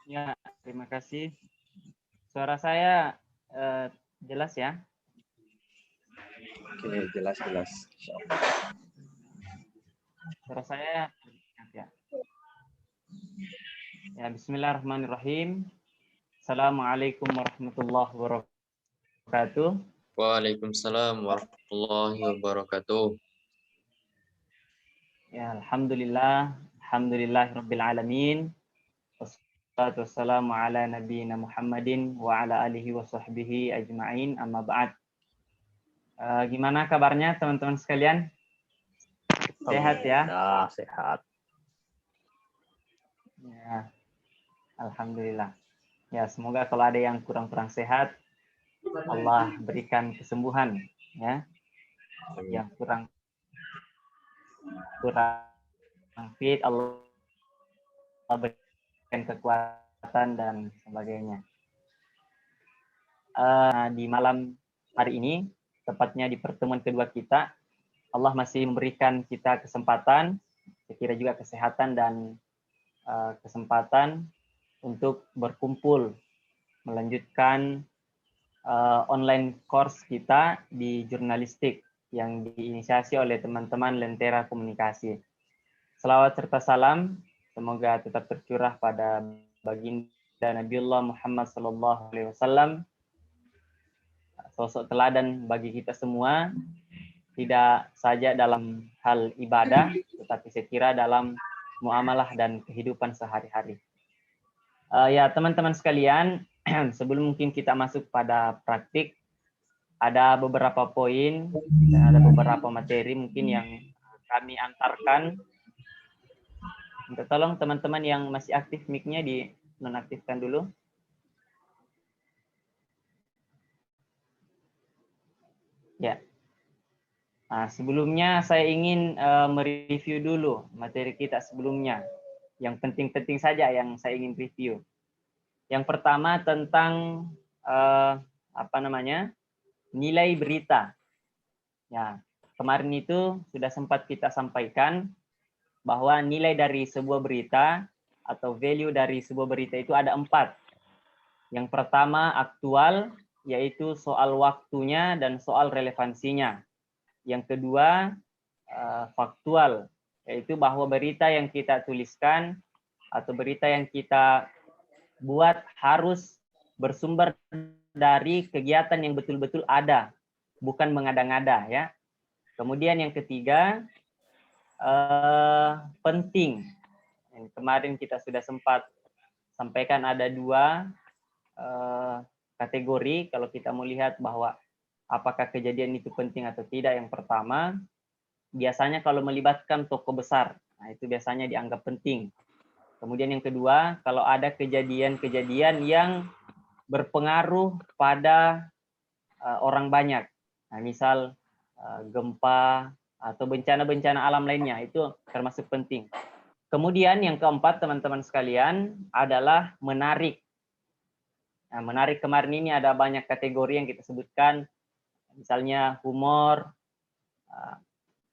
Ya, terima kasih. Suara saya jelas ya? Oke, jelas. Suara saya ya. Ya, bismillahirrahmanirrahim. Assalamualaikum warahmatullahi wabarakatuh. Waalaikumsalam warahmatullahi wabarakatuh. Ya, alhamdulillahirabbil alamin. Wassalatu wassalamu ala nabiyyina Muhammadin wa ala alihi wa sahbihi ajma'in. Amma ba'd. Gimana kabarnya teman-teman sekalian? Sehat ya? Ya, sehat. Ya, alhamdulillah. Ya, semoga kalau ada yang kurang-kurang sehat, Allah berikan kesembuhan ya. Yang kurang fit, Allah berikan kekuatan dan sebagainya. Di malam hari ini, tepatnya di pertemuan kedua kita, Allah masih memberikan kita kesempatan, saya kira juga kesehatan dan kesempatan untuk berkumpul, melanjutkan online course kita di jurnalistik yang diinisiasi oleh teman-teman Lentera Komunikasi. Selawat serta salam semoga tetap tercurah pada baginda Nabiullah Muhammad SAW, sosok teladan bagi kita semua, tidak saja dalam hal ibadah, tetapi saya kira dalam muamalah dan kehidupan sehari-hari. Ya teman-teman sekalian, sebelum mungkin kita masuk pada praktik, ada beberapa poin dan ada beberapa materi mungkin yang kami antarkan. Minta tolong teman-teman yang masih aktif mic-nya di nonaktifkan dulu. Ya. Nah, sebelumnya saya ingin mereview dulu materi kita sebelumnya. Yang penting-penting saja yang saya ingin review. Yang pertama tentang nilai berita. Ya, kemarin itu sudah sempat kita sampaikan bahwa nilai dari sebuah berita atau value dari sebuah berita itu ada 4. Yang pertama aktual, yaitu soal waktunya dan soal relevansinya. Yang kedua faktual, yaitu bahwa berita yang kita tuliskan atau berita yang kita buat harus bersumber dari kegiatan yang betul-betul ada, bukan mengada-ngada ya. Kemudian yang ketiga penting. Yang kemarin kita sudah sempat sampaikan ada 2 kategori kalau kita melihat bahwa apakah kejadian itu penting atau tidak. Yang pertama, biasanya kalau melibatkan tokoh besar, nah itu biasanya dianggap penting. Kemudian yang kedua, kalau ada kejadian-kejadian yang berpengaruh pada orang banyak, nah, misal gempa atau bencana-bencana alam lainnya, itu termasuk penting. Kemudian yang keempat teman-teman sekalian adalah menarik. Nah, menarik kemarin ini ada banyak kategori yang kita sebutkan, misalnya humor,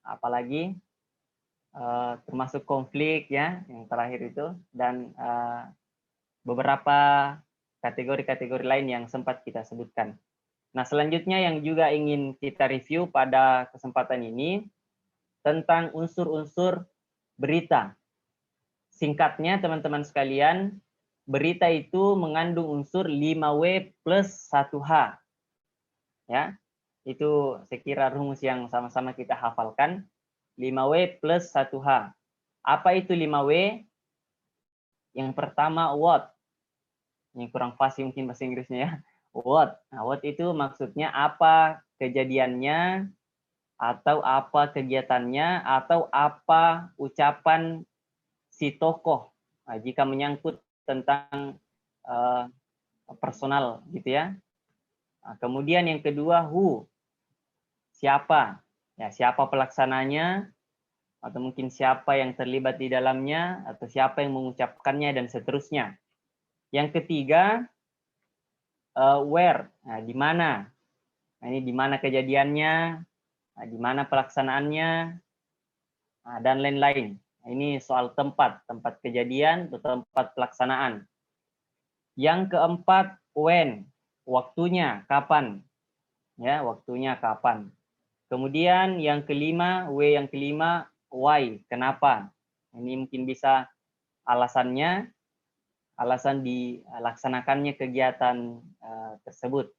apalagi termasuk konflik ya yang terakhir itu, dan beberapa kategori-kategori lain yang sempat kita sebutkan. Nah, selanjutnya yang juga ingin kita review pada kesempatan ini tentang unsur-unsur berita. Singkatnya teman-teman sekalian, berita itu mengandung unsur 5W plus 1H. Ya, itu saya kira rumus yang sama-sama kita hafalkan. 5W plus 1H. Apa itu 5W? Yang pertama what. Yang kurang fasih mungkin bahasa Inggrisnya ya. What. Nah, what itu maksudnya apa kejadiannya, atau apa kegiatannya, atau apa ucapan si tokoh. Nah, jika menyangkut tentang personal gitu ya. Nah, kemudian yang kedua who. Siapa? Ya, siapa pelaksananya, atau mungkin siapa yang terlibat di dalamnya, atau siapa yang mengucapkannya, dan seterusnya. Yang ketiga, where, nah, di mana. Nah, ini di mana kejadiannya, nah, di mana pelaksanaannya, nah, dan lain-lain. Nah, ini soal tempat kejadian atau tempat pelaksanaan. Yang keempat, when, waktunya, kapan. Ya, waktunya kapan. Kemudian yang kelima, W yang kelima, why, kenapa. Ini mungkin bisa alasannya, alasan dilaksanakannya kegiatan tersebut.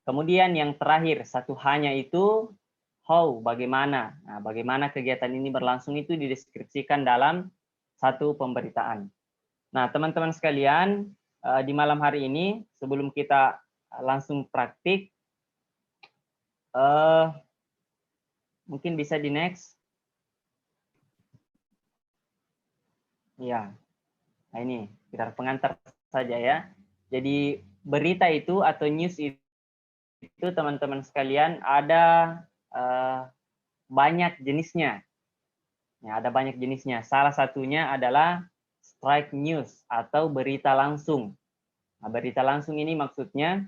Kemudian yang terakhir, satu hanya itu, how, bagaimana. Nah, bagaimana kegiatan ini berlangsung itu dideskripsikan dalam satu pemberitaan. Nah, teman-teman sekalian, di malam hari ini, sebelum kita langsung praktik, mungkin bisa di next. Ya, nah ini sekedar pengantar saja ya. Jadi berita itu atau news itu teman-teman sekalian ada banyak jenisnya. Ya, ada banyak jenisnya. Salah satunya adalah strike news atau berita langsung. Nah, berita langsung ini maksudnya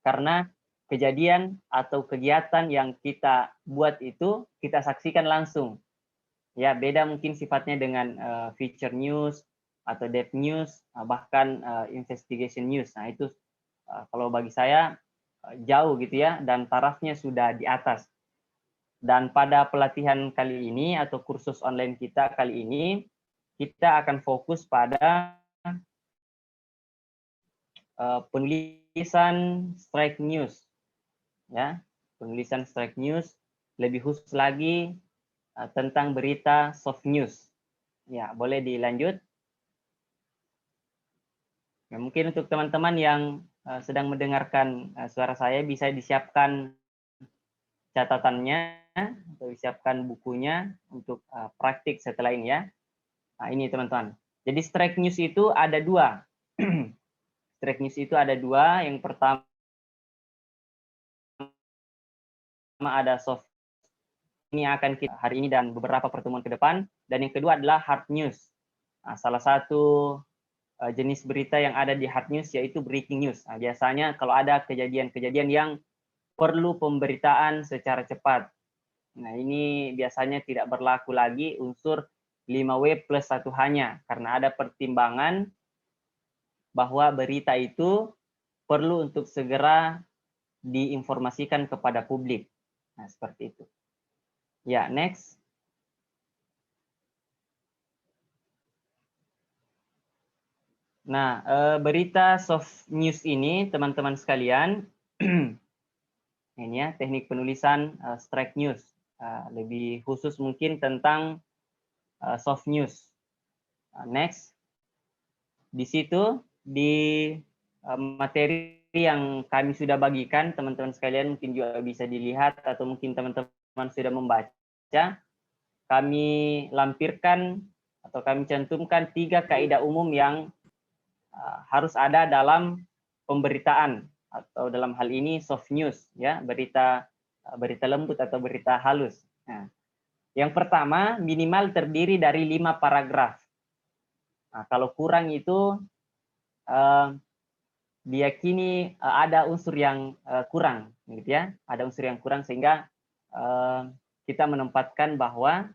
karena kejadian atau kegiatan yang kita buat itu kita saksikan langsung. Ya, beda mungkin sifatnya dengan feature news atau depth news, bahkan investigation news. Nah, itu kalau bagi saya jauh gitu ya, dan tarafnya sudah di atas. Dan pada pelatihan kali ini atau kursus online kita kali ini, kita akan fokus pada penulisan strike news. Ya, penulisan strike news, lebih khusus lagi tentang berita soft news. Ya, boleh dilanjut. Ya, mungkin untuk teman-teman yang sedang mendengarkan suara saya bisa disiapkan catatannya atau disiapkan bukunya untuk praktik setelah ini ya. Nah, ini teman-teman. Jadi strike news itu ada dua. Strike news itu ada dua. Yang pertama ada soft. Ini akan kita hari ini dan beberapa pertemuan ke depan. Dan yang kedua adalah hard news. Nah, salah satu jenis berita yang ada di hard news yaitu breaking news. Nah, biasanya kalau ada kejadian-kejadian yang perlu pemberitaan secara cepat. Nah, ini biasanya tidak berlaku lagi unsur 5W plus 1 hanya, karena ada pertimbangan bahwa berita itu perlu untuk segera diinformasikan kepada publik. Nah, seperti itu. Ya, next. Nah, berita soft news ini, teman-teman sekalian, ini ya, teknik penulisan strike news. Lebih khusus mungkin tentang soft news. Next. Di situ, di materi yang kami sudah bagikan, teman-teman sekalian mungkin juga bisa dilihat atau mungkin teman-teman sudah membaca, kami lampirkan atau kami cantumkan 3 kaidah umum yang harus ada dalam pemberitaan atau dalam hal ini soft news ya, berita lembut atau berita halus. Nah, yang pertama minimal terdiri dari 5 paragraf. Nah, kalau kurang itu diyakini ada unsur yang kurang, gitu ya, ada unsur yang kurang sehingga kita menempatkan bahwa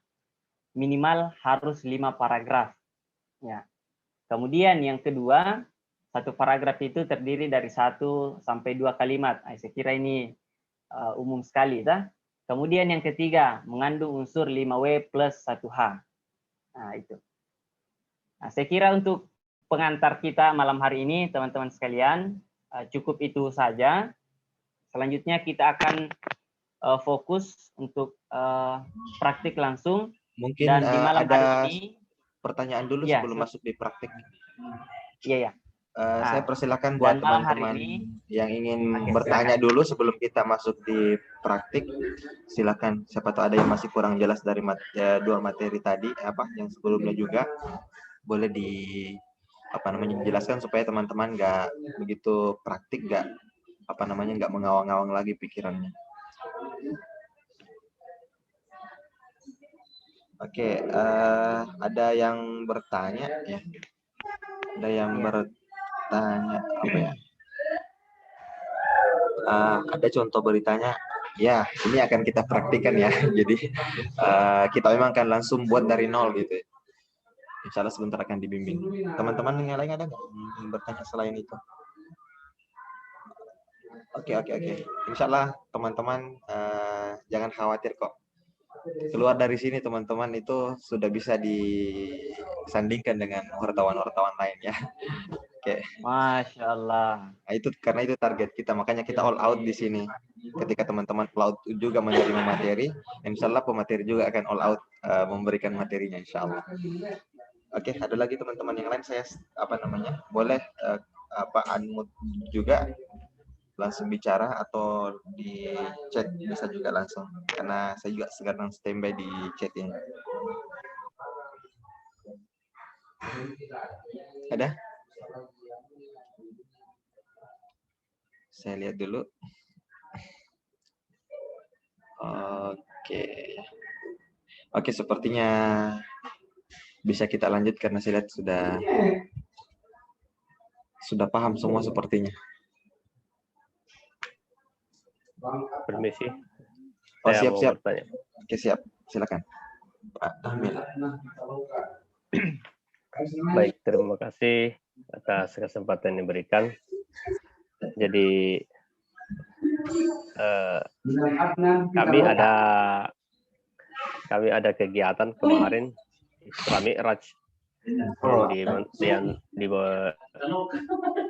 minimal harus 5 paragraf. Ya. Kemudian yang kedua, 1 paragraf itu terdiri dari 1 sampai 2 kalimat. Nah, saya kira ini umum sekali. Kemudian yang ketiga, mengandung unsur 5W plus 1H. Nah, itu. Nah, saya kira untuk pengantar kita malam hari ini, teman-teman sekalian, cukup itu saja. Selanjutnya kita akan fokus untuk praktik langsung. Mungkin dan di malam ada hari ini, pertanyaan dulu ya, sebelum masuk di praktik. Iya, ya. Saya persilakan buat teman-teman yang ingin bertanya dulu sebelum kita masuk di praktik. Silakan. Siapa tahu ada yang masih kurang jelas dari dua materi tadi, yang sebelumnya juga boleh dijelaskan supaya teman-teman nggak begitu praktik, nggak mengawang-awang lagi pikirannya. Oke, ada yang bertanya ya? Ada yang bertanya apa ya? Ada contoh beritanya? Ya, ini akan kita praktikkan ya. Jadi kita memang akan langsung buat dari nol gitu. Insya Allah sebentar akan dibimbing. Teman-teman yang lain ada nggak yang bertanya selain itu? Oke. Insya Allah teman-teman jangan khawatir kok. Keluar dari sini teman-teman itu sudah bisa disandingkan dengan wartawan-wartawan lain ya. Oke. Masya Allah. Nah, itu karena itu target kita, makanya kita all out di sini. Ketika teman-teman all out juga menerima materi, insya Allah pemateri juga akan all out memberikan materinya, insya Allah. Oke, ada lagi teman-teman yang lain, saya boleh unmute juga, langsung bicara atau di chat bisa juga langsung, karena saya juga sekarang standby di chat ini. Ada? Saya lihat dulu. Oke, sepertinya bisa kita lanjut karena saya lihat sudah paham semua sepertinya. Permisi. Oh, Saya siap. mau bertanya. Oke, siap. Silakan. Pak Amil. Baik, terima kasih atas kesempatan yang diberikan. Jadi kami ada kegiatan kemarin Isra Mi'raj yang di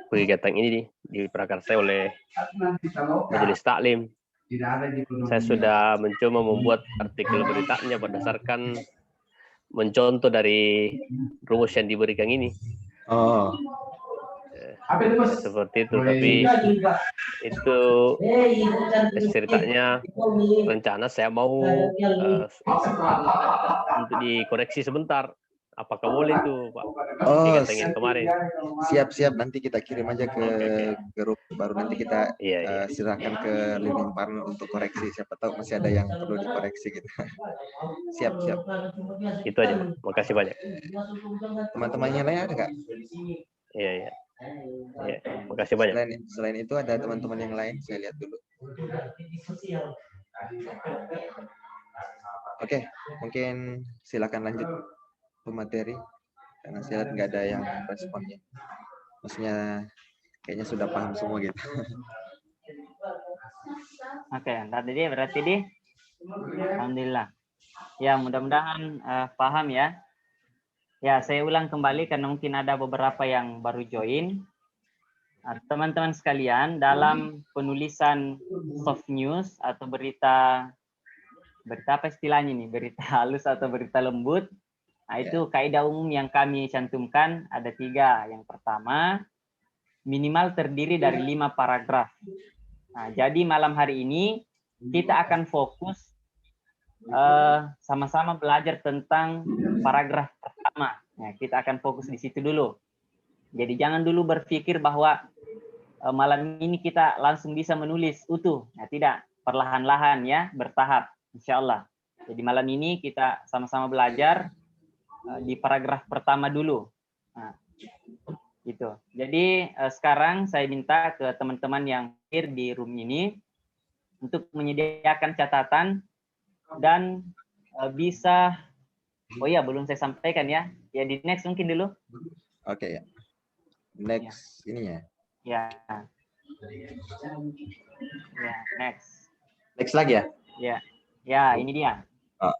kegiatan ini diprakarsai oleh Majelis Taklim. Saya sudah mencoba membuat artikel beritanya berdasarkan mencontoh dari rumus yang diberikan ini. Oh. Seperti itu, tapi itu ceritanya rencana saya mau untuk dikoreksi sebentar. Apakah boleh itu, Pak? Oh, kemarin. Siap. Nanti kita kirim aja ke grup, baru nanti kita Iya. serahkan ke living partner untuk koreksi. Siapa tahu masih ada yang perlu dikoreksi gitu. Siap. Itu aja, Pak. Makasih banyak. Teman-temannya lain ada nggak? Iya. Makasih banyak. Selain itu ada teman-teman yang lain, saya lihat dulu. Oke, mungkin silakan lanjut pemateri karena saya lihat nggak ada yang responnya. Maksudnya kayaknya sudah paham semua gitu. Oke, tadi berarti alhamdulillah. Ya, mudah-mudahan paham ya. Ya, saya ulang kembali karena mungkin ada beberapa yang baru join. Teman-teman sekalian, dalam penulisan soft news atau berita apa istilahnya nih, berita halus atau berita lembut, nah itu kaidah umum yang kami cantumkan ada 3. Yang pertama, minimal terdiri dari 5 paragraf. Nah, jadi malam hari ini kita akan fokus sama-sama belajar tentang paragraf pertama. Nah, kita akan fokus di situ dulu. Jadi jangan dulu berpikir bahwa malam ini kita langsung bisa menulis utuh. Nah, tidak, perlahan-lahan ya, bertahap, insya Allah. Jadi malam ini kita sama-sama belajar di paragraf pertama dulu. Nah, gitu. Jadi sekarang saya minta ke teman-teman yang hadir di room ini untuk menyediakan catatan dan bisa, oh iya belum saya sampaikan ya, di next mungkin dulu. Oke ya. Next ya. Ininya. Ya, next. Next lagi ya? Ya, ini dia. Oh,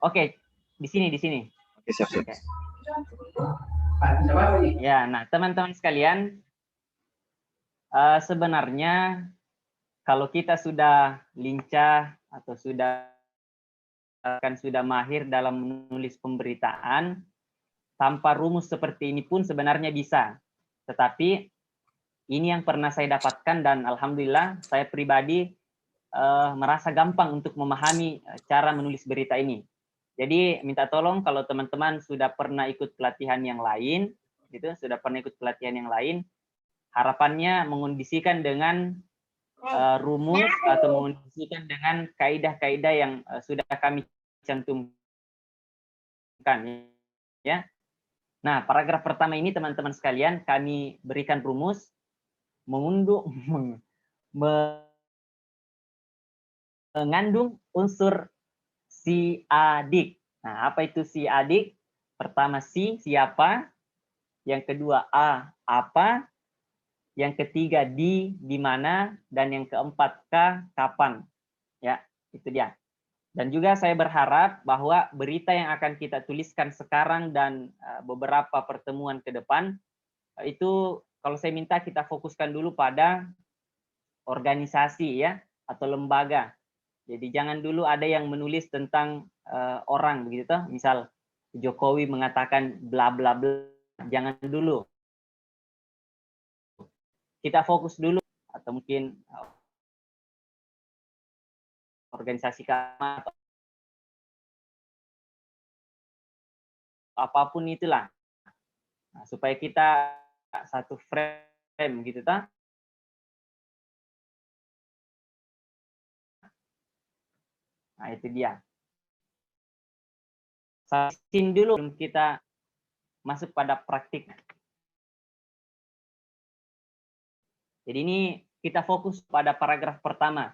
Oke, di sini. Oke, siap. Okay. Ya, nah teman-teman sekalian, sebenarnya kalau kita sudah lincah atau sudah mahir dalam menulis pemberitaan, tanpa rumus seperti ini pun sebenarnya bisa. Tetapi ini yang pernah saya dapatkan dan alhamdulillah saya pribadi merasa gampang untuk memahami cara menulis berita ini. Jadi minta tolong kalau teman-teman sudah pernah ikut pelatihan yang lain, harapannya mengondisikan dengan rumus atau mengondisikan dengan kaidah-kaidah yang sudah kami cantumkan ya. Nah, paragraf pertama ini teman-teman sekalian kami berikan rumus mengandung unsur si adik. Nah, apa itu si adik? Pertama siapa, yang kedua apa, yang ketiga di mana, dan yang keempat kapan. Ya, itu dia. Dan juga saya berharap bahwa berita yang akan kita tuliskan sekarang dan beberapa pertemuan ke depan, itu kalau saya minta kita fokuskan dulu pada organisasi ya, atau lembaga. Jadi jangan dulu ada yang menulis tentang orang begitu, misal Jokowi mengatakan bla bla bla, jangan dulu. Kita fokus dulu, atau mungkin organisasi kami atau apapun itulah. Nah, supaya kita satu frame gitu ta. Nah, itu dia. Saksiin dulu sebelum kita masuk pada praktik. Jadi ini kita fokus pada paragraf pertama.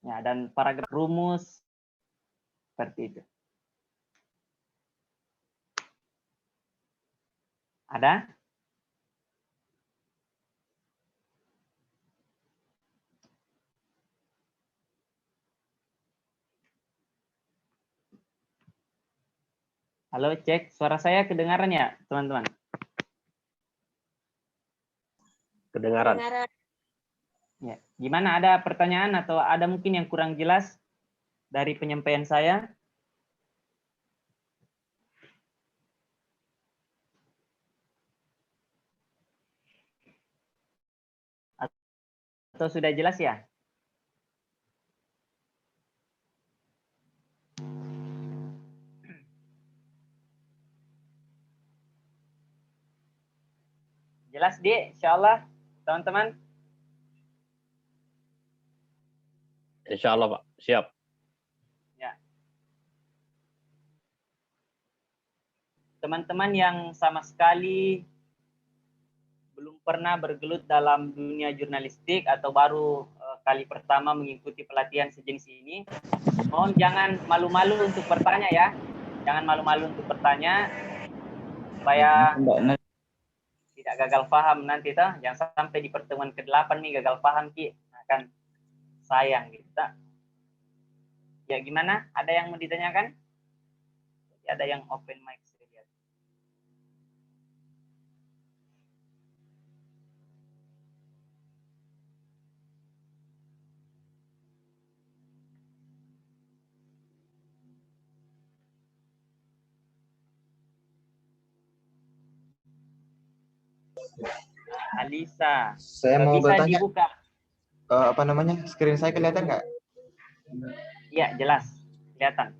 Ya, dan paragraf rumus seperti itu. Ada? Halo, cek. Suara saya kedengaran ya, teman-teman? Kedengaran. Ya. Gimana, ada pertanyaan atau ada mungkin yang kurang jelas dari penyampaian saya? Atau sudah jelas ya? Jelas, Dik? Insyaallah, teman-teman? Insya Allah, Pak. Siap. Ya. Teman-teman yang sama sekali belum pernah bergelut dalam dunia jurnalistik atau baru kali pertama mengikuti pelatihan sejenis ini, mohon jangan malu-malu untuk bertanya ya. Jangan malu-malu untuk bertanya supaya tidak gagal paham nanti toh. Jangan sampai di pertemuan ke-8 nih gagal paham Ki. Akan sayang gitu. Ya gimana? Ada yang mau ditanyakan? Ada yang open mic saya lihat. Alisa, Saya mau bisa bertanya, dibuka. apa namanya? Screen saya kelihatan nggak? Iya, jelas. Kelihatan.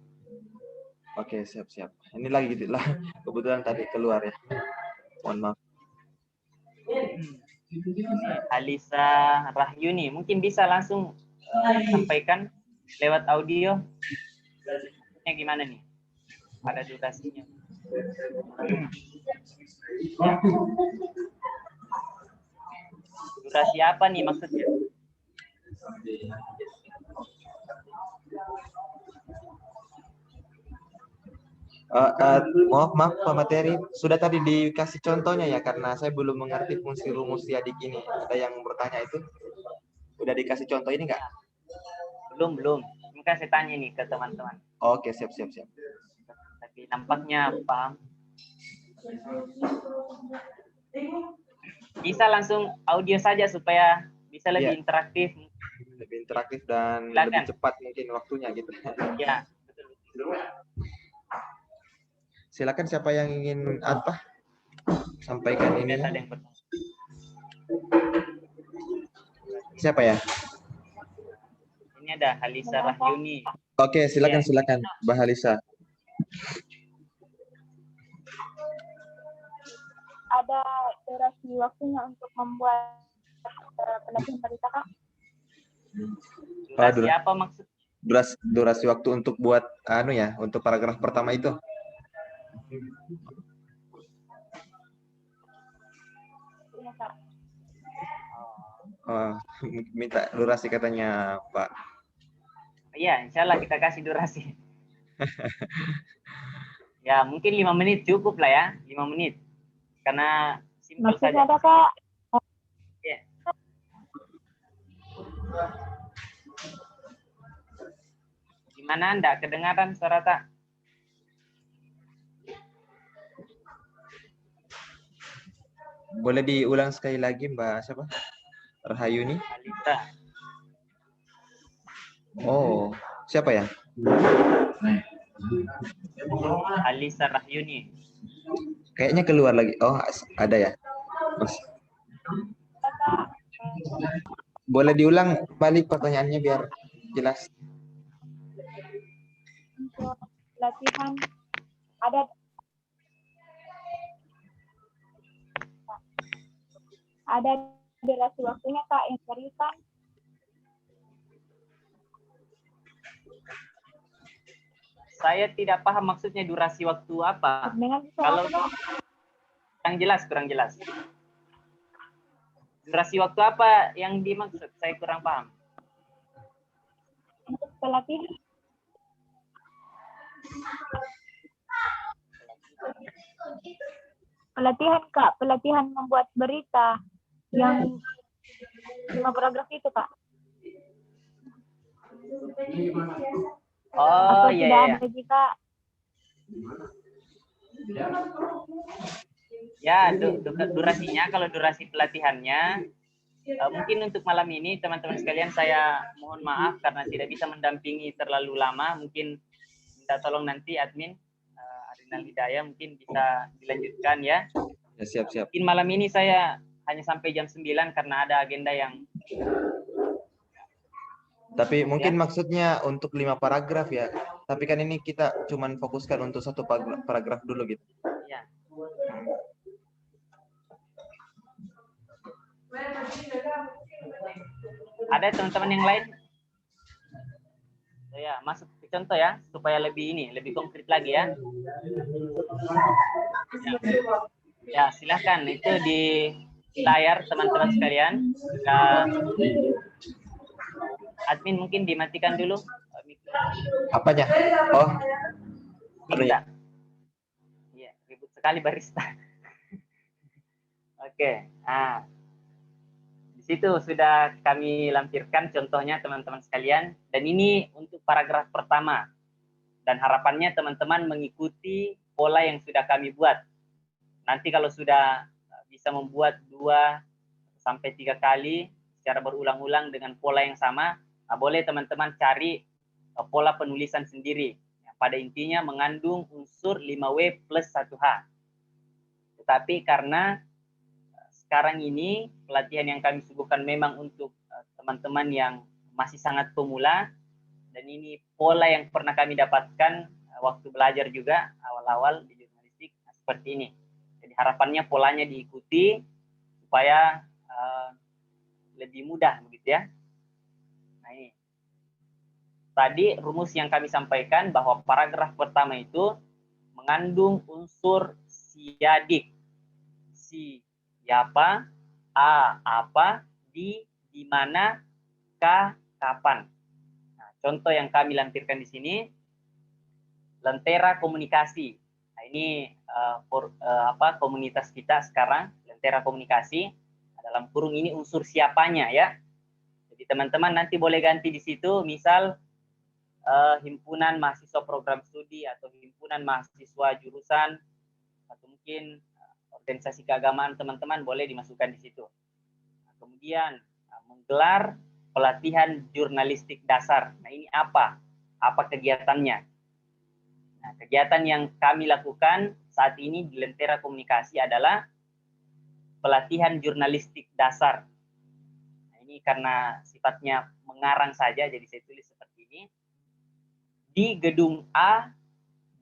Oke, siap-siap. Ini lagi gitu lah. Kebetulan tadi keluar ya. Mohon maaf. Alisa Rahyuni, mungkin bisa langsung sampaikan lewat audio. Ini gimana nih? Ada durasinya. Durasi apa nih maksudnya? Maaf Pak Materi, sudah tadi dikasih contohnya ya, karena saya belum mengerti fungsi rumus diadik ini. Ada yang bertanya itu, sudah dikasih contoh ini nggak? Belum. Mungkin saya tanya nih ke teman-teman. Oke, siap. Tapi nampaknya paham. Bisa langsung audio saja supaya bisa lebih interaktif. Lebih interaktif dan Silakan. lebih cepat mungkin waktunya gitu. Ya, betul. Silakan siapa yang ingin apa? Sampaikan ini. Ada yang pertama. Siapa ya? Ini ada Alisa Rahyuni. Oke, silakan Mbak Halisa. Ada durasi waktunya untuk membuat penelitian berita, Kak? Durasi apa maksud? Durasi waktu untuk buat untuk paragraf pertama itu. Iya, Kak. Minta durasi katanya Pak. Iya, insya Allah kita kasih durasi. Ya, mungkin 5 menit cukup lah ya, 5 menit. Karena simpel Masih saja. ada Kak? Ya. Gimana, Anda kedengaran suara tak? Boleh diulang sekali lagi Mbak siapa? Rahayuni? Alisa. Oh, siapa ya? Alisa Rahyuni. Kayaknya keluar lagi. Oh, ada ya. Mas. Boleh diulang balik pertanyaannya biar jelas. Untuk latihan ada durasi waktunya Kak yang seriusan? Saya tidak paham maksudnya durasi waktu apa. Dengan Kalau Kak? kurang jelas. Durasi waktu apa yang dimaksud? Saya kurang paham. Untuk pelatihan. Pelatihan Kak, pelatihan membuat berita yang 5 paragraf itu Kak. Oh, Atau iya, tidak iya. ada jika Ya, durasinya, kalau durasi pelatihannya, mungkin untuk malam ini, teman-teman sekalian, saya mohon maaf karena tidak bisa mendampingi terlalu lama. Mungkin minta tolong nanti admin, Arinal Hidayah, mungkin bisa dilanjutkan ya. Ya, siap. Mungkin malam ini saya hanya sampai jam 9 karena ada agenda yang... Tapi mungkin maksudnya untuk 5 paragraf ya. Tapi kan ini kita cuman fokuskan untuk 1 paragraf dulu gitu. Ya. Ada teman-teman yang lain? Ya, masuk ke contoh ya, supaya lebih konkret lagi ya. Ya, silahkan itu di layar teman-teman sekalian. Admin mungkin dimatikan dulu. Apanya? Oh, bisa. Iya, ribut sekali barista. Oke, nah di situ sudah kami lampirkan contohnya teman-teman sekalian. Dan ini untuk paragraf pertama. Dan harapannya teman-teman mengikuti pola yang sudah kami buat. Nanti kalau sudah bisa membuat 2 sampai 3 kali secara berulang-ulang dengan pola yang sama, boleh teman-teman cari pola penulisan sendiri. Yang pada intinya mengandung unsur 5W plus 1H. Tetapi karena sekarang ini pelatihan yang kami suguhkan memang untuk teman-teman yang masih sangat pemula, dan ini pola yang pernah kami dapatkan waktu belajar juga awal-awal di jurnalistik seperti ini. Jadi harapannya polanya diikuti supaya lebih mudah begitu ya. Nah ini. Tadi rumus yang kami sampaikan bahwa paragraf pertama itu mengandung unsur siadik. Siapa, A apa, di mana, K kapan. Nah, contoh yang kami lampirkan di sini, Lentera Komunikasi. Nah, ini komunitas kita sekarang, Lentera Komunikasi. Dalam kurung ini unsur siapanya ya. Jadi teman-teman nanti boleh ganti di situ, misal himpunan mahasiswa program studi atau himpunan mahasiswa jurusan atau mungkin organisasi keagamaan teman-teman boleh dimasukkan di situ. Nah, kemudian menggelar pelatihan jurnalistik dasar. Nah, ini apa? Apa kegiatannya? Nah, kegiatan yang kami lakukan saat ini di Lentera Komunikasi adalah pelatihan jurnalistik dasar. Nah, ini karena sifatnya mengarang saja, jadi saya tulis seperti ini. Di gedung A,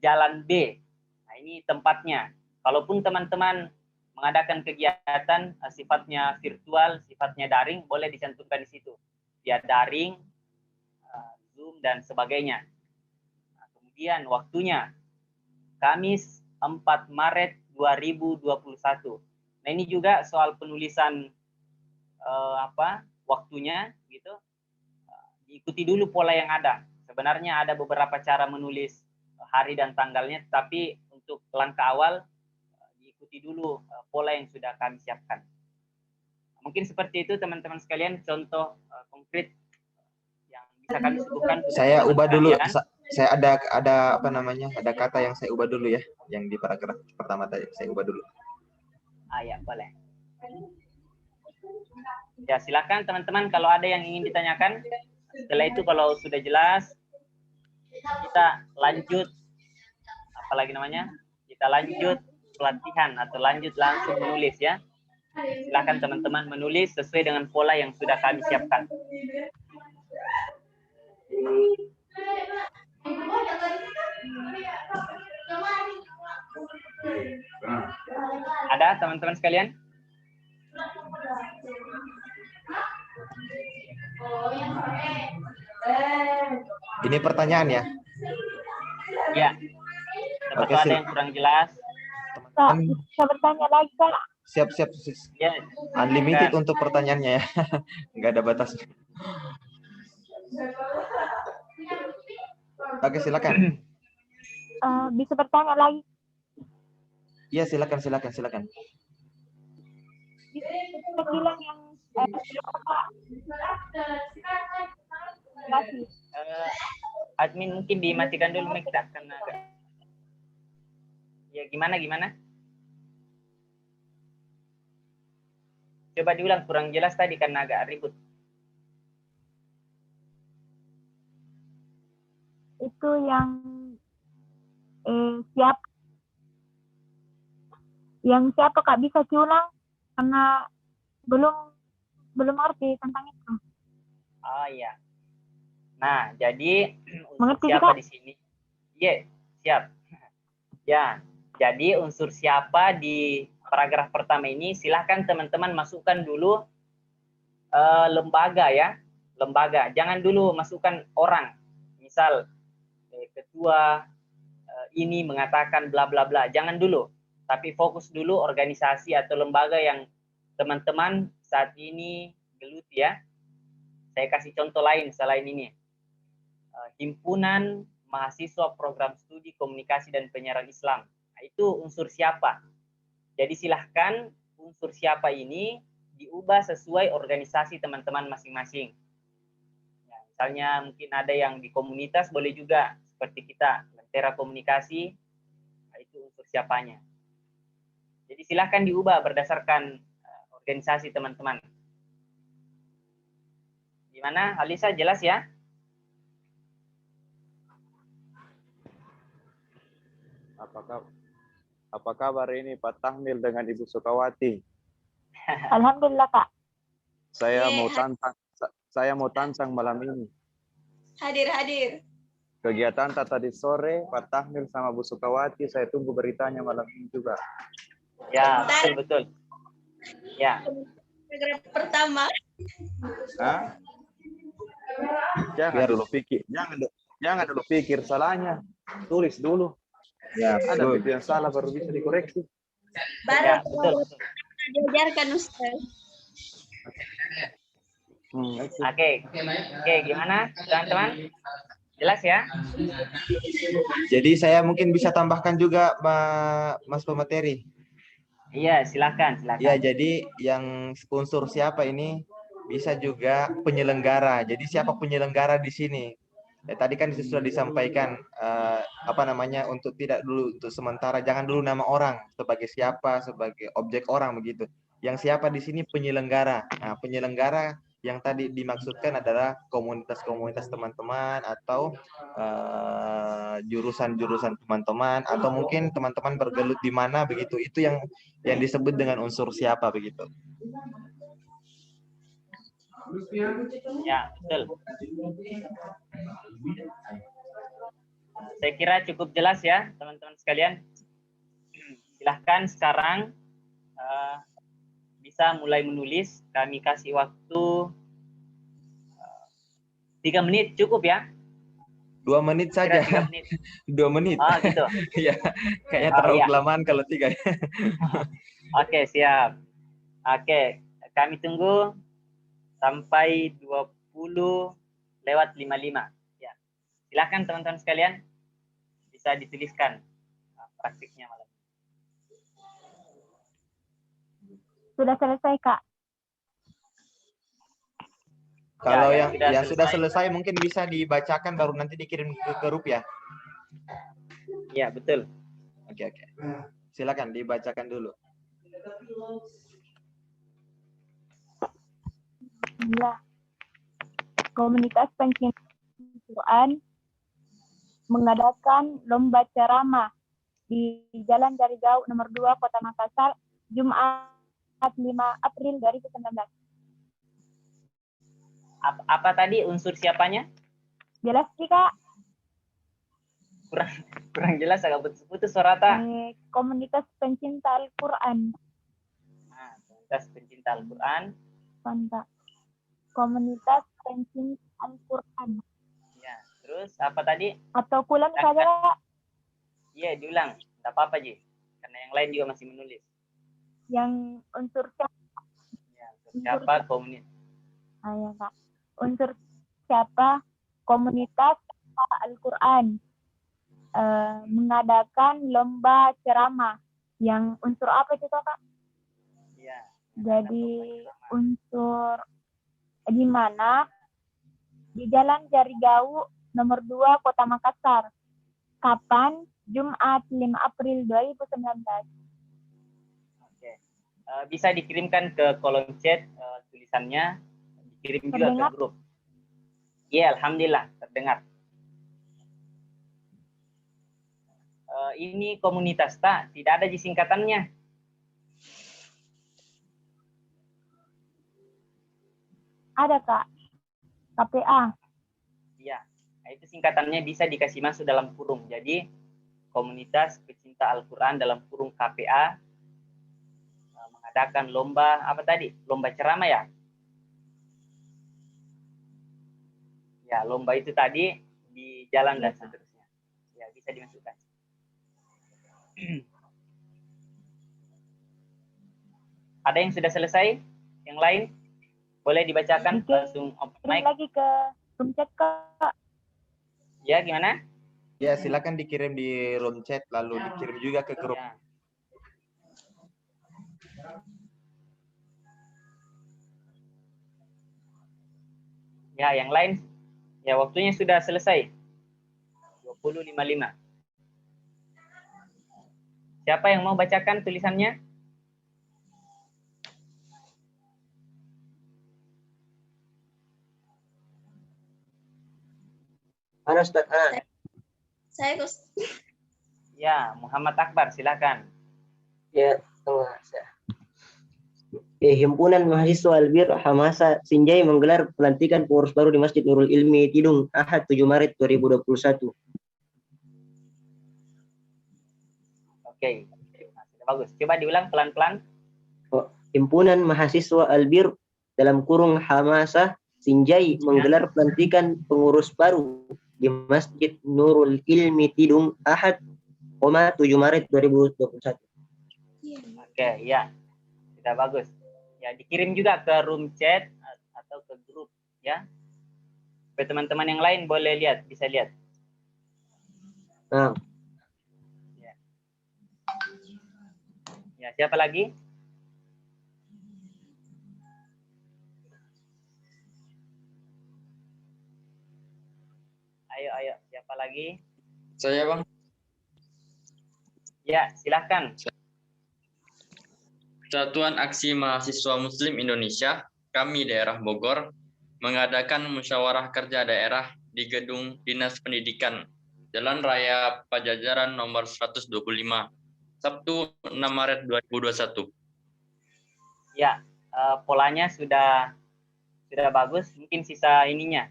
jalan B. Nah, ini tempatnya. Kalaupun teman-teman mengadakan kegiatan sifatnya virtual, sifatnya daring, boleh dicantumkan di situ. Via daring, Zoom, dan sebagainya. Nah, kemudian waktunya, Kamis 4 Maret 2021. Nah, ini juga soal penulisan waktunya gitu. Diikuti dulu pola yang ada. Sebenarnya ada beberapa cara menulis hari dan tanggalnya, tapi untuk langkah awal diikuti dulu pola yang sudah kami siapkan. Mungkin seperti itu teman-teman sekalian, contoh konkret yang bisa kami sebutkan. Saya ubah dulu. Saya ada apa namanya? Ada kata yang saya ubah dulu ya, yang di paragraf pertama tadi saya ubah dulu. Ya, boleh. Ya, silakan teman-teman kalau ada yang ingin ditanyakan. Setelah itu kalau sudah jelas, kita lanjut apalagi namanya? Kita lanjut pelatihan atau lanjut langsung menulis ya. Silakan teman-teman menulis sesuai dengan pola yang sudah kami siapkan. Ada teman-teman sekalian? Ini pertanyaan ya? Ya. Oke, ada yang kurang jelas? Kak, bisa bertanya lagi, Kak? Siap. Ya. Unlimited untuk pertanyaannya ya. Nggak ada batasnya. Oke, silakan. Bisa bertanya lagi? Iya, silakan. Bisa bilang yang admin mungkin dimatikan dulu kita karena ya gimana? Coba diulang, kurang jelas tadi karena agak ribut. itu yang siapa Kak, bisa diulang karena belum ngerti tentang itu. Oh iya. Nah, jadi Mengerti unsur siapa Kak? di sini? Iya, siap. Ya, jadi unsur siapa di paragraf pertama ini silahkan teman-teman masukkan dulu lembaga ya. Lembaga. Jangan dulu masukkan orang. Misal ketua ini mengatakan bla bla bla. Jangan dulu. Tapi fokus dulu organisasi atau lembaga yang teman-teman saat ini geluti ya. Saya kasih contoh lain selain ini. Himpunan Mahasiswa Program Studi Komunikasi dan Penyiaran Islam. Nah, itu unsur siapa. Jadi silahkan unsur siapa ini diubah sesuai organisasi teman-teman masing-masing. Ya, misalnya mungkin ada yang di komunitas, boleh juga seperti kita, Lentera Komunikasi, nah, itu unsur siapanya. Jadi silahkan diubah berdasarkan organisasi teman-teman. Gimana, Alisa, jelas ya? Apa kabar ini Pak Tahmil dengan Ibu Sukawati? Alhamdulillah Kak. Saya mau tantang malam ini. Hadir. Kegiatan tadi sore Pak Tahmil sama Bu Sukawati, saya tunggu beritanya malam ini juga. Ya, betul. Ya. Pertama. Hah? Jangan dulu pikir salahnya. Tulis dulu. Ya, ada itu yang salah baru bisa dikoreksi. Baru ya, betul. diajarkan Ustaz. Oke, gimana teman-teman? Jelas ya? Jadi saya mungkin bisa tambahkan juga Mas pemateri. Iya, silakan. Ya, jadi yang unsur siapa ini bisa juga penyelenggara. Jadi siapa penyelenggara di sini? Ya, tadi kan sudah disampaikan untuk tidak dulu untuk sementara jangan dulu nama orang sebagai siapa, sebagai objek orang begitu. Yang siapa di sini penyelenggara. Nah, penyelenggara yang tadi dimaksudkan adalah komunitas-komunitas teman-teman atau jurusan-jurusan teman-teman atau mungkin teman-teman bergelut di mana begitu. Itu yang disebut dengan unsur siapa begitu. Ya, betul. Saya kira cukup jelas ya, teman-teman sekalian. Silahkan sekarang bisa mulai menulis. Kami kasih waktu 3 menit cukup ya? 2 menit saja. 3 menit. 2 menit. Oh, gitu. Ya, kayaknya terlalu kelamaan kalau 3. Oke, siap. Oke, kami tunggu sampai 20:55. Ya. Silakan teman-teman sekalian bisa dituliskan praktiknya malam. Sudah selesai, Kak. Kalau Ya, yang sudah selesai mungkin bisa dibacakan baru nanti dikirim ke grup ya. Iya, betul. Oke. Silakan dibacakan dulu. Ya. Komunitas pencinta Quran mengadakan lomba ceramah di Jalan Jarigau nomor 2 Kota Makassar Jumat 5 April 2019. Apa tadi unsur siapanya? Jelas sih, Kak? Kurang jelas, agak putus-putus suara tak. Komunitas pencinta Al-Quran. Nah, komunitas pencinta Al-Quran. Mantap. Komunitas pencinta Al-Quran. Ya, terus apa tadi? Atau pulang saja, Kak? Iya, diulang. Tidak apa-apa, Ji. Karena yang lain juga masih menulis. Yang unsur siapa? Ya, siapa komunitas? Ya, Kak. Unsur siapa? Komunitas Al-Quran. Mengadakan lomba ceramah. Yang unsur apa itu, Kak? Iya. Jadi unsur di mana? Di Jalan Jarigau nomor 2 Kota Makassar. Kapan? Jumat 5 April 2019. Oke. Bisa dikirimkan ke kolom chat tulisannya, dikirim juga Terdengar? ke grup. Iya, alhamdulillah terdengar. Ini komunitas tak? Tidak ada di singkatannya. Ada, Kak. KPA. Iya. Nah, itu singkatannya bisa dikasih masuk dalam kurung. Jadi komunitas pecinta Al-Quran dalam kurung KPA mengadakan lomba apa tadi? Lomba ceramah ya? Ya, lomba itu tadi di jalan dan seterusnya. Ya, bisa dimasukkan. Ada yang sudah selesai? Yang lain? Boleh dibacakan langsung open mic. Lagi ke room chat, Kak. Ya, gimana? Ya, silakan dikirim di room chat lalu dikirim juga ke grup. Ya. Ya, yang lain. Ya, waktunya sudah selesai. 20.55. Siapa yang mau bacakan tulisannya? Halo, Ustaz. Saya Gus. Ya, Muhammad Akbar, silakan. Ya, tengah saya. Himpunan Mahasiswa Albir Hamasa Sinjai menggelar pelantikan pengurus baru di Masjid Nurul Ilmi Tidung Ahad 7 Maret 2021. Oke. Nah, sudah bagus. Coba diulang pelan-pelan. Himpunan Mahasiswa Albir dalam kurung Hamasa Sinjai menggelar pelantikan pengurus baru di Masjid Nurul Ilmi Tidung Ahad 7 Maret 2021. Oke, ya. Sudah bagus. Ya, dikirim juga ke room chat atau ke grup ya. Supaya teman-teman yang lain boleh lihat, bisa lihat. Nah, Ya, siapa lagi? Ayo, siapa lagi? Saya, Bang. Ya, silakan. Satuan Aksi Mahasiswa Muslim Indonesia, kami daerah Bogor, mengadakan musyawarah kerja daerah di Gedung Dinas Pendidikan, Jalan Raya Pajajaran nomor 125, Sabtu 6 Maret 2021. Ya, polanya sudah bagus. Mungkin sisa ininya,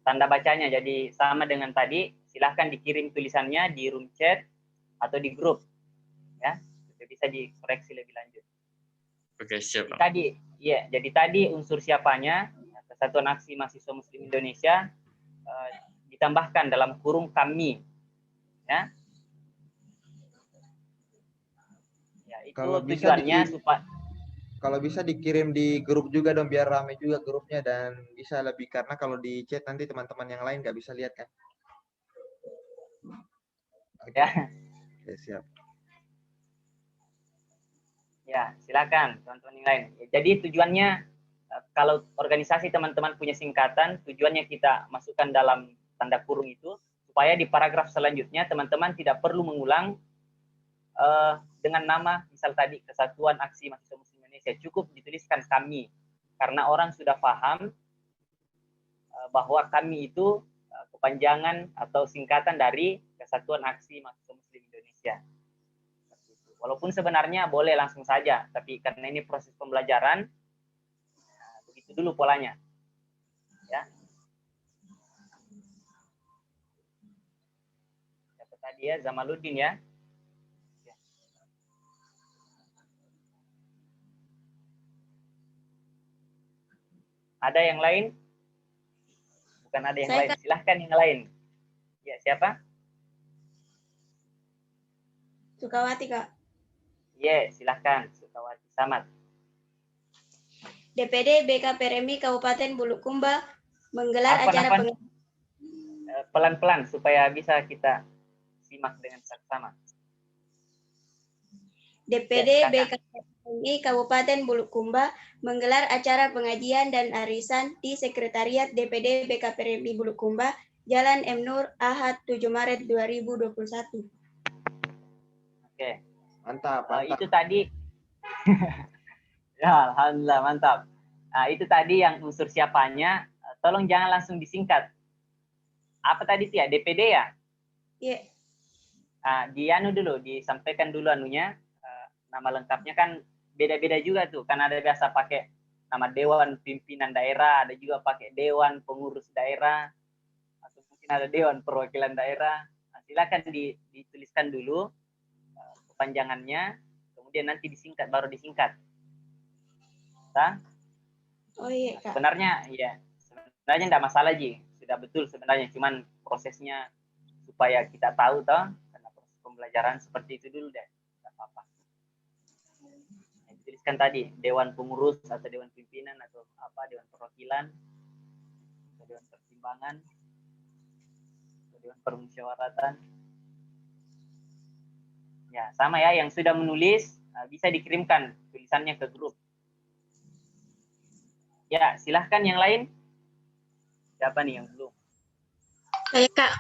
tanda bacanya. Jadi sama dengan tadi, silahkan dikirim tulisannya di room chat atau di grup. Ya, bisa dikoreksi lebih lanjut. Oke, siap. Jadi tadi unsur siapanya, Kesatuan Aksi Mahasiswa Muslim Indonesia, ditambahkan dalam kurung kami. Ya. Ya, itu Kalau bisa tujuannya supaya kalau bisa dikirim di grup juga dong biar rame juga grupnya dan bisa lebih karena kalau di chat nanti teman-teman yang lain nggak bisa lihat kan. ya. Oke, siap. Ya, silakan teman-teman yang lain. Jadi tujuannya kalau organisasi teman-teman punya singkatan, tujuannya kita masukkan dalam tanda kurung itu supaya di paragraf selanjutnya teman-teman tidak perlu mengulang dengan nama misal tadi Kesatuan Aksi Mahasiswa Muslim Indonesia, cukup dituliskan kami karena orang sudah paham bahwa kami itu kepanjangan atau singkatan dari Kesatuan Aksi Mahasiswa Muslim Indonesia. Walaupun sebenarnya boleh langsung saja, tapi karena ini proses pembelajaran, begitu dulu polanya. Ya. Siapa tadi ya? Zamaluddin ya. Ada yang lain? Bukan ada yang lain. Silahkan yang lain. Ya, siapa? Sukawati, Kak. Ya, silahkan. Sukawati Samad. DPD BKPRMI Kabupaten Bulukumba menggelar acara pelan-pelan supaya bisa kita simak dengan saksama. DPD BKPRMI Kabupaten Bulukumba menggelar acara pengajian dan arisan di Sekretariat DPD BKPRMI Bulukumba, Jalan M. Nur, Ahad 7 Maret 2021. Oke. Mantap. Itu tadi. Ya, alhamdulillah mantap. Nah, itu tadi yang unsur siapanya. Tolong jangan langsung disingkat. Apa tadi sih ya? DPD ya? Iya. Dianu dulu, disampaikan dulu anunya. Nama lengkapnya kan beda-beda juga tuh. Kan ada biasa pakai nama Dewan Pimpinan Daerah, ada juga pakai Dewan Pengurus Daerah, atau mungkin ada Dewan Perwakilan Daerah. Nah, silakan dituliskan dulu kepanjangannya, kemudian nanti disingkat, baru disingkat. Nah, oh iya, Kak. Sebenarnya tidak masalah Ji, sudah betul sebenarnya, cuman prosesnya supaya kita tahu toh, karena proses pembelajaran seperti itu dulu deh, tidak apa-apa. Tuliskan tadi Dewan Pengurus atau Dewan Pimpinan atau apa, Dewan Perwakilan, atau Dewan Pertimbangan, atau Dewan Permusyawaratan. Ya, sama ya, yang sudah menulis bisa dikirimkan tulisannya ke grup. Ya, silahkan yang lain. Siapa nih yang belum? Saya, Kak.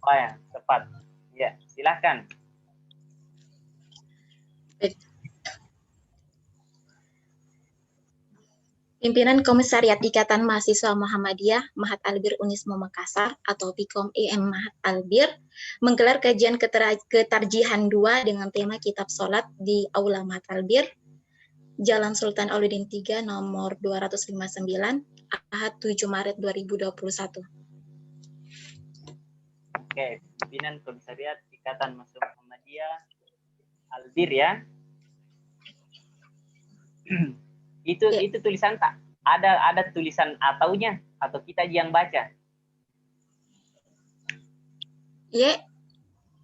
Oh ya, tepat. Ya, silahkan. Pimpinan Komisariat Ikatan Mahasiswa Muhammadiyah Mahat Albir Unismo Makassar atau PIKOM IM Mahat Albir menggelar kajian ketarjihan 2 dengan tema Kitab Salat di Aula Mahat Albir, Jalan Sultan Alauddin 3 nomor 259, Ahad 7 Maret 2021. Oke, Pimpinan Komisariat Ikatan Mahasiswa Muhammadiyah Albir ya. Itu tulisan tak ada tulisan ataunya atau kita yang baca? Iya.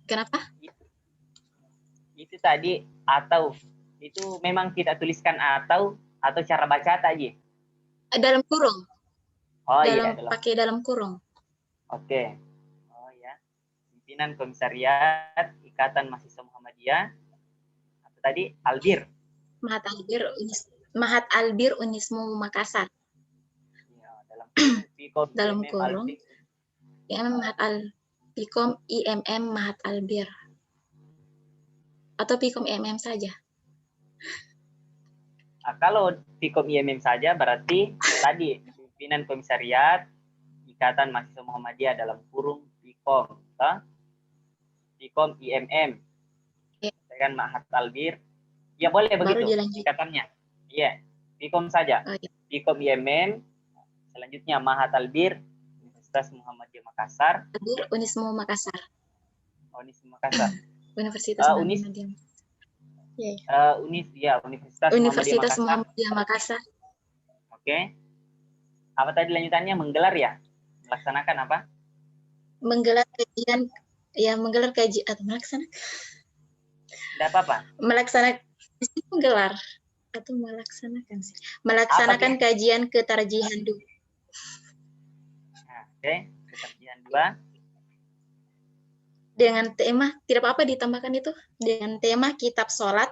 Kenapa? Itu tadi atau itu memang kita tuliskan atau cara baca tadi? Dalam kurung. Oh iya, pakai dalam kurung. Oke. Oh ya. Pimpinan Komisariat Ikatan Mahasiswa Muhammadiyah. Apa tadi? Albir. Mahat Albir Unismo Makassar. Ya, dalam kurung. PIKOM IMM Mahat Albir. Atau PIKOM IMM saja. Kalau PIKOM IMM saja berarti tadi Pimpinan Komisariat Ikatan Mahasiswa Muhammadiyah dalam kurung PIKOM. PIKOM IMM. Dengan Mahat Albir. Ya boleh begitu singkatannya. Iya, PIKOM saja. Oh, iya. PIKOM IMM, selanjutnya Mahat Albir, Universitas Muhammadiyah Makassar. Albir Unismo Makassar. Unismo Makassar. Universitas Muhammadiyah. Universitas Muhammadiyah Makassar. Oke. Apa tadi lanjutannya? Menggelar ya? Melaksanakan apa? Menggelar kajian, atau melaksanakan. Tidak apa-apa. Menggelar atau melaksanakan sih. Melaksanakan kajian ketarjihan 2. Oke, ketarjihan 2. dengan tema, tidak apa-apa ditambahkan itu, dengan tema kitab sholat.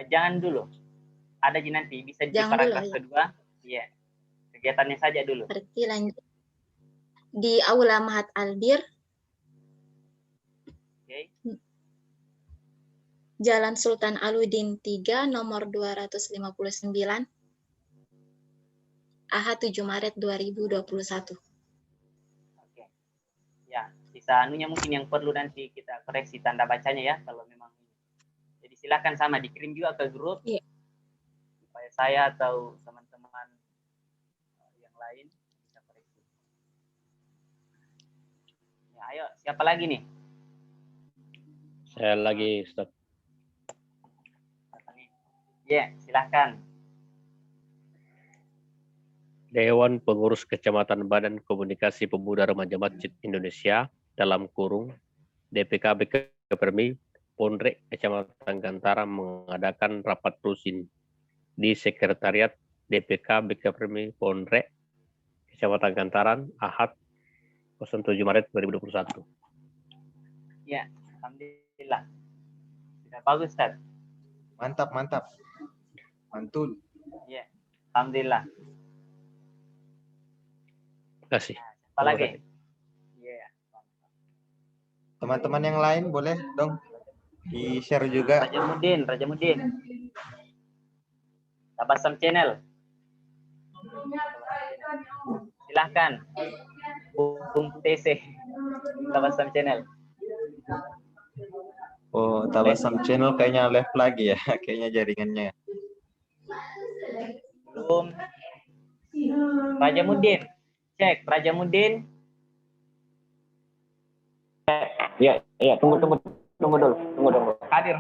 Jangan dulu. Ada nanti, bisa di Jangan paragraf dulu, ya. kedua. Iya. Kegiatannya saja dulu. Berarti lanjut. Di Aula Mahat Albir, Oke. Jalan Sultan Alauddin 3, nomor 259, Ahad 7 Maret 2021. Oke. Ya, sisa anunya mungkin yang perlu nanti kita koreksi tanda bacanya ya, kalau memang. Jadi silakan sama dikirim juga ke grup. Iya. Supaya saya atau teman-teman yang lain bisa koreksi. Ya, ayo, siapa lagi nih? Saya lagi, Ustaz. Ya, silahkan. Dewan Pengurus Kecamatan Badan Komunikasi Pemuda Remaja Masjid Indonesia dalam kurung DPK Permi Ponrek Kecamatan Gantara mengadakan rapat rutin di Sekretariat DPK Permi Ponrek Kecamatan Gantaran Ahad 07 Maret 2021. Ya, alhamdulillah. Sudah bagus, Ustaz. Mantap, mantap. Mantul. Ya, alhamdulillah. Terima kasih. Nah, siapa lagi? Ya. Teman-teman yang lain boleh dong di-share juga. Raja Mudin. Tabasam Channel. Silahkan. Bung TC. Tabasam Channel. Oh, Tabasam Channel kayaknya live lagi ya. Kayaknya jaringannya. Belum. Raja Mudin. Cek, Raja Mudin. Ya, tunggu dulu. Hadir.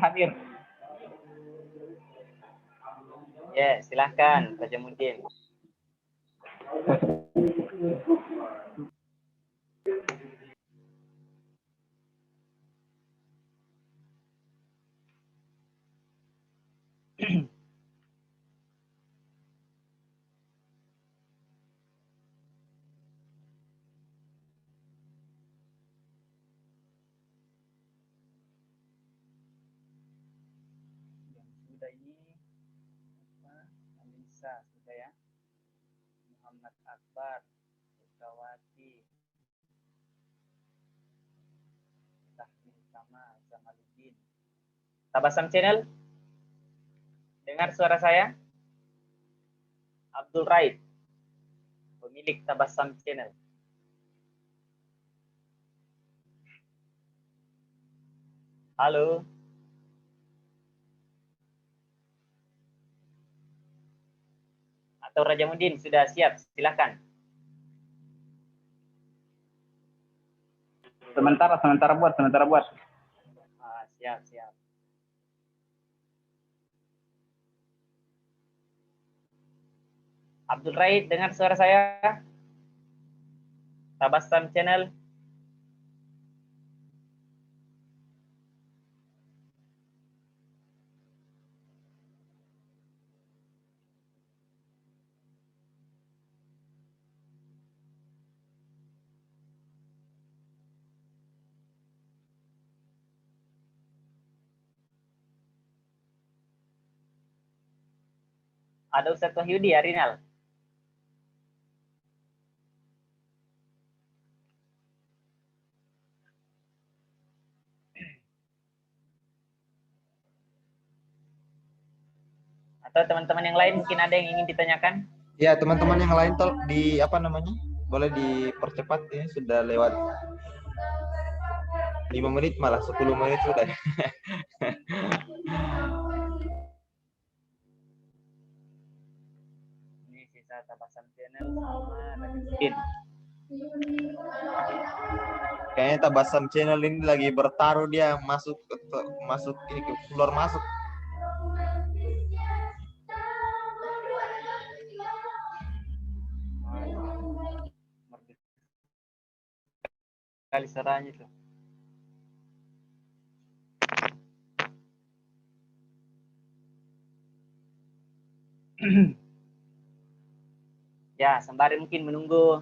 Ya, silahkan Raja Mudin. Sudah ini Anissa sudah ya. Muhammad Akbar, Sukawati, Tahmin Sama, Zamaluddin. Tabasam Channel. Dengar suara saya? Abdul Raid, pemilik Tabasam Channel. Halo. Atau Raja Mudin sudah siap? Silakan. Sementara buat. Siap. Abdul Raid, dengar suara saya? Tabasam Channel. Ada Ustadz Wahyudi, Arinal. Atau teman-teman yang lain mungkin ada yang ingin ditanyakan? Ya, teman-teman yang lain di apa namanya? Boleh dipercepat, ini sudah lewat 5 menit, malah 10 menit sudah. Ini sisa Tabasam Channel sama Raja Mudin. Kayaknya Tabasam Channel ini lagi bertaruh, dia masuk ini keluar masuk. Kali seranya itu. Ya, sembari mungkin menunggu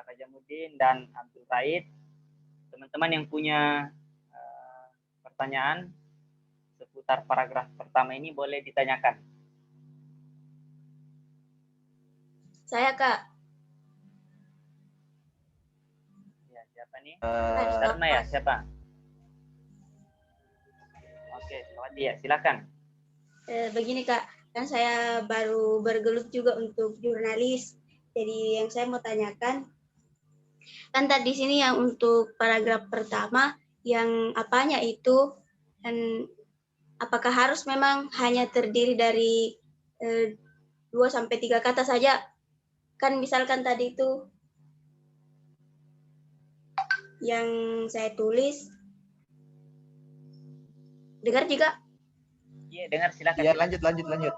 Raja Mudin dan Abdul Raid, Teman-teman yang punya pertanyaan seputar paragraf pertama ini boleh ditanyakan. Saya, Kak. Ya, siapa nih? Dharma ya, siapa? Oke, Sawadi ya, silakan. Begini, Kak, kan saya baru bergelut juga untuk jurnalis. Jadi yang saya mau tanyakan, kan tadi sini yang untuk paragraf pertama, yang apanya itu, dan apakah harus memang hanya terdiri dari 2-3 kata saja? Kan misalkan tadi itu yang saya tulis, dengar juga? Iya, dengar, silakan. Iya, lanjut.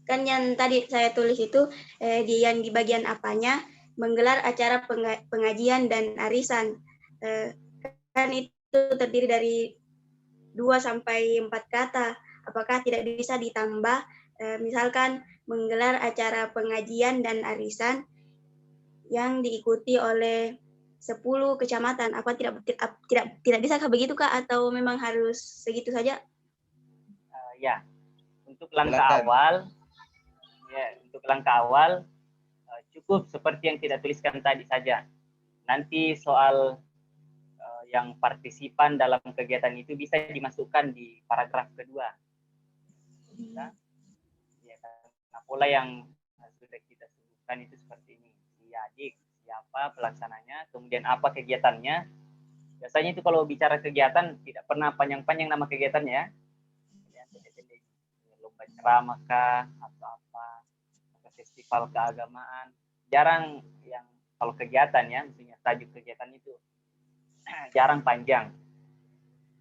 Kan yang tadi saya tulis itu di bagian apanya, menggelar acara pengajian dan arisan. Kan itu terdiri dari 2-4 kata. Apakah tidak bisa ditambah, misalkan menggelar acara pengajian dan arisan yang diikuti oleh 10 kecamatan? Apa tidak bisakah begitu, Kak, atau memang harus segitu saja? Ya, untuk langkah awal cukup seperti yang kita tuliskan tadi saja. Nanti soal yang partisipan dalam kegiatan itu bisa dimasukkan di paragraf kedua. Ya, nah, pola yang sudah kita sebutkan itu seperti ini. Si adik, siapa pelaksananya, kemudian apa kegiatannya. Biasanya itu kalau bicara kegiatan tidak pernah panjang-panjang nama kegiatannya. Lomba ceramah kah, atau apa, atau festival keagamaan. Jarang yang kalau kegiatan ya, misalnya tajuk kegiatan itu jarang panjang.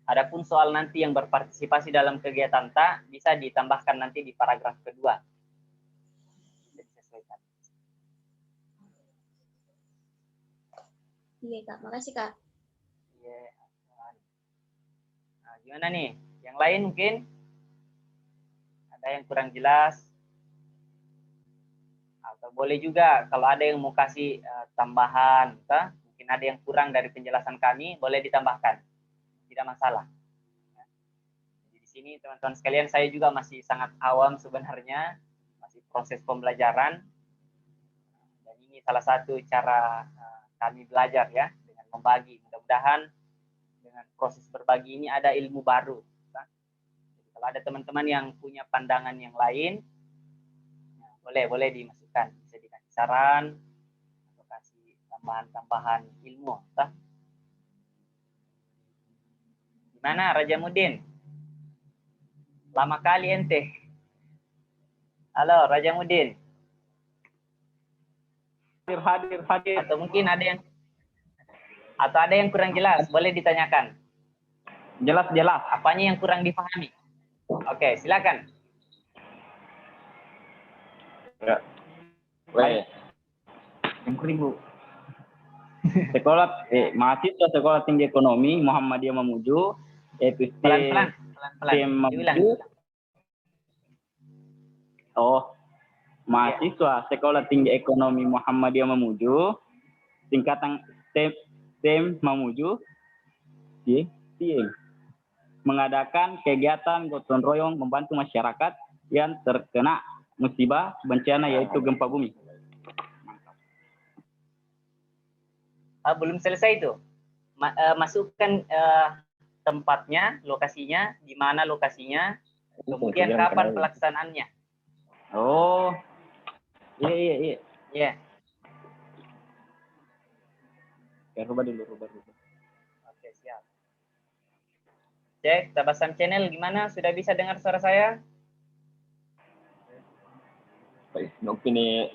Adapun soal nanti yang berpartisipasi dalam kegiatan tak bisa ditambahkan nanti di paragraf kedua. Bisa disesuaikan. Iya, Kak. Makasih, Kak. Iya. Nah, gimana nih? Yang lain mungkin ada yang kurang jelas? Atau boleh juga kalau ada yang mau kasih tambahan, mungkin ada yang kurang dari penjelasan kami, boleh ditambahkan. Tidak masalah. Jadi di sini teman-teman sekalian, saya juga masih sangat awam sebenarnya, masih proses pembelajaran. Dan ini salah satu cara kami belajar ya, dengan membagi. Mudah-mudahan dengan proses berbagi ini ada ilmu baru. Jadi kalau ada teman-teman yang punya pandangan yang lain, boleh dimasukkan, bisa dikasih saran atau kasih tambahan ilmu. Gimana Raja Mudin? Lama kali ente. Halo Raja Mudin. Hadir. Atau mungkin ada yang kurang jelas, boleh ditanyakan. Jelas. Apanya yang kurang dipahami? Oke, silakan. Ya. Yang ribu. Mahasiswa Sekolah Tinggi Ekonomi Muhammadiyah Mamuju, yaitu Pelan-pelan. Mamuju. Mahasiswa Sekolah Tinggi Ekonomi Muhammadiyah Mamuju, tingkatan STEM Mamuju, mengadakan kegiatan gotong royong membantu masyarakat yang terkena musibah bencana yaitu gempa bumi. Belum selesai itu. Masukkan tempatnya, lokasinya, di mana lokasinya, kemudian kapan pelaksanaannya. Oh, iya. Iya. Ya, rubah dulu. Oke, siap. Cek Tabasam Channel gimana? Sudah bisa dengar suara saya? Baik, ini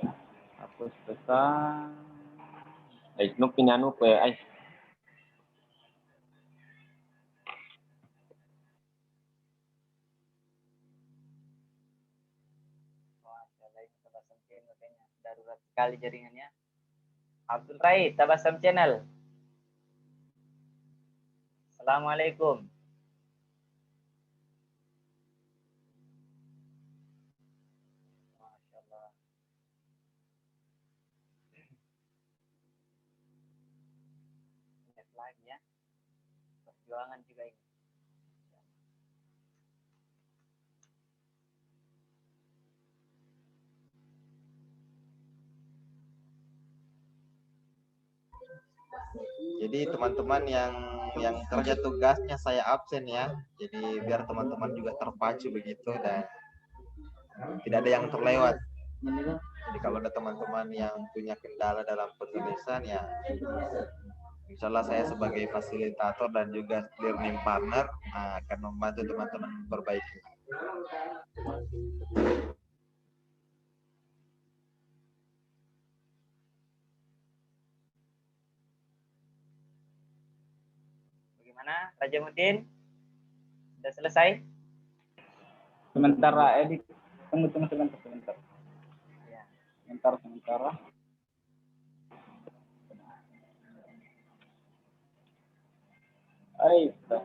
hapus pesan. Baik, ini ay. Darurat sekali jaringannya. Abdul Raid, Tabasam Channel. Assalamualaikum. lagi ya. Perjuangan juga ini. Jadi teman-teman yang kerja tugasnya saya absen ya. Jadi biar teman-teman juga terpacu begitu dan tidak ada yang terlewat. Jadi kalau ada teman-teman yang punya kendala dalam penulisan ya, insyaallah saya sebagai fasilitator dan juga learning partner akan membantu teman-teman memperbaiki. Bagaimana, Raja Mudin? Sudah selesai? Sebentar, edit. Tunggu sebentar. Ya. Sebentar. Ay, Sudah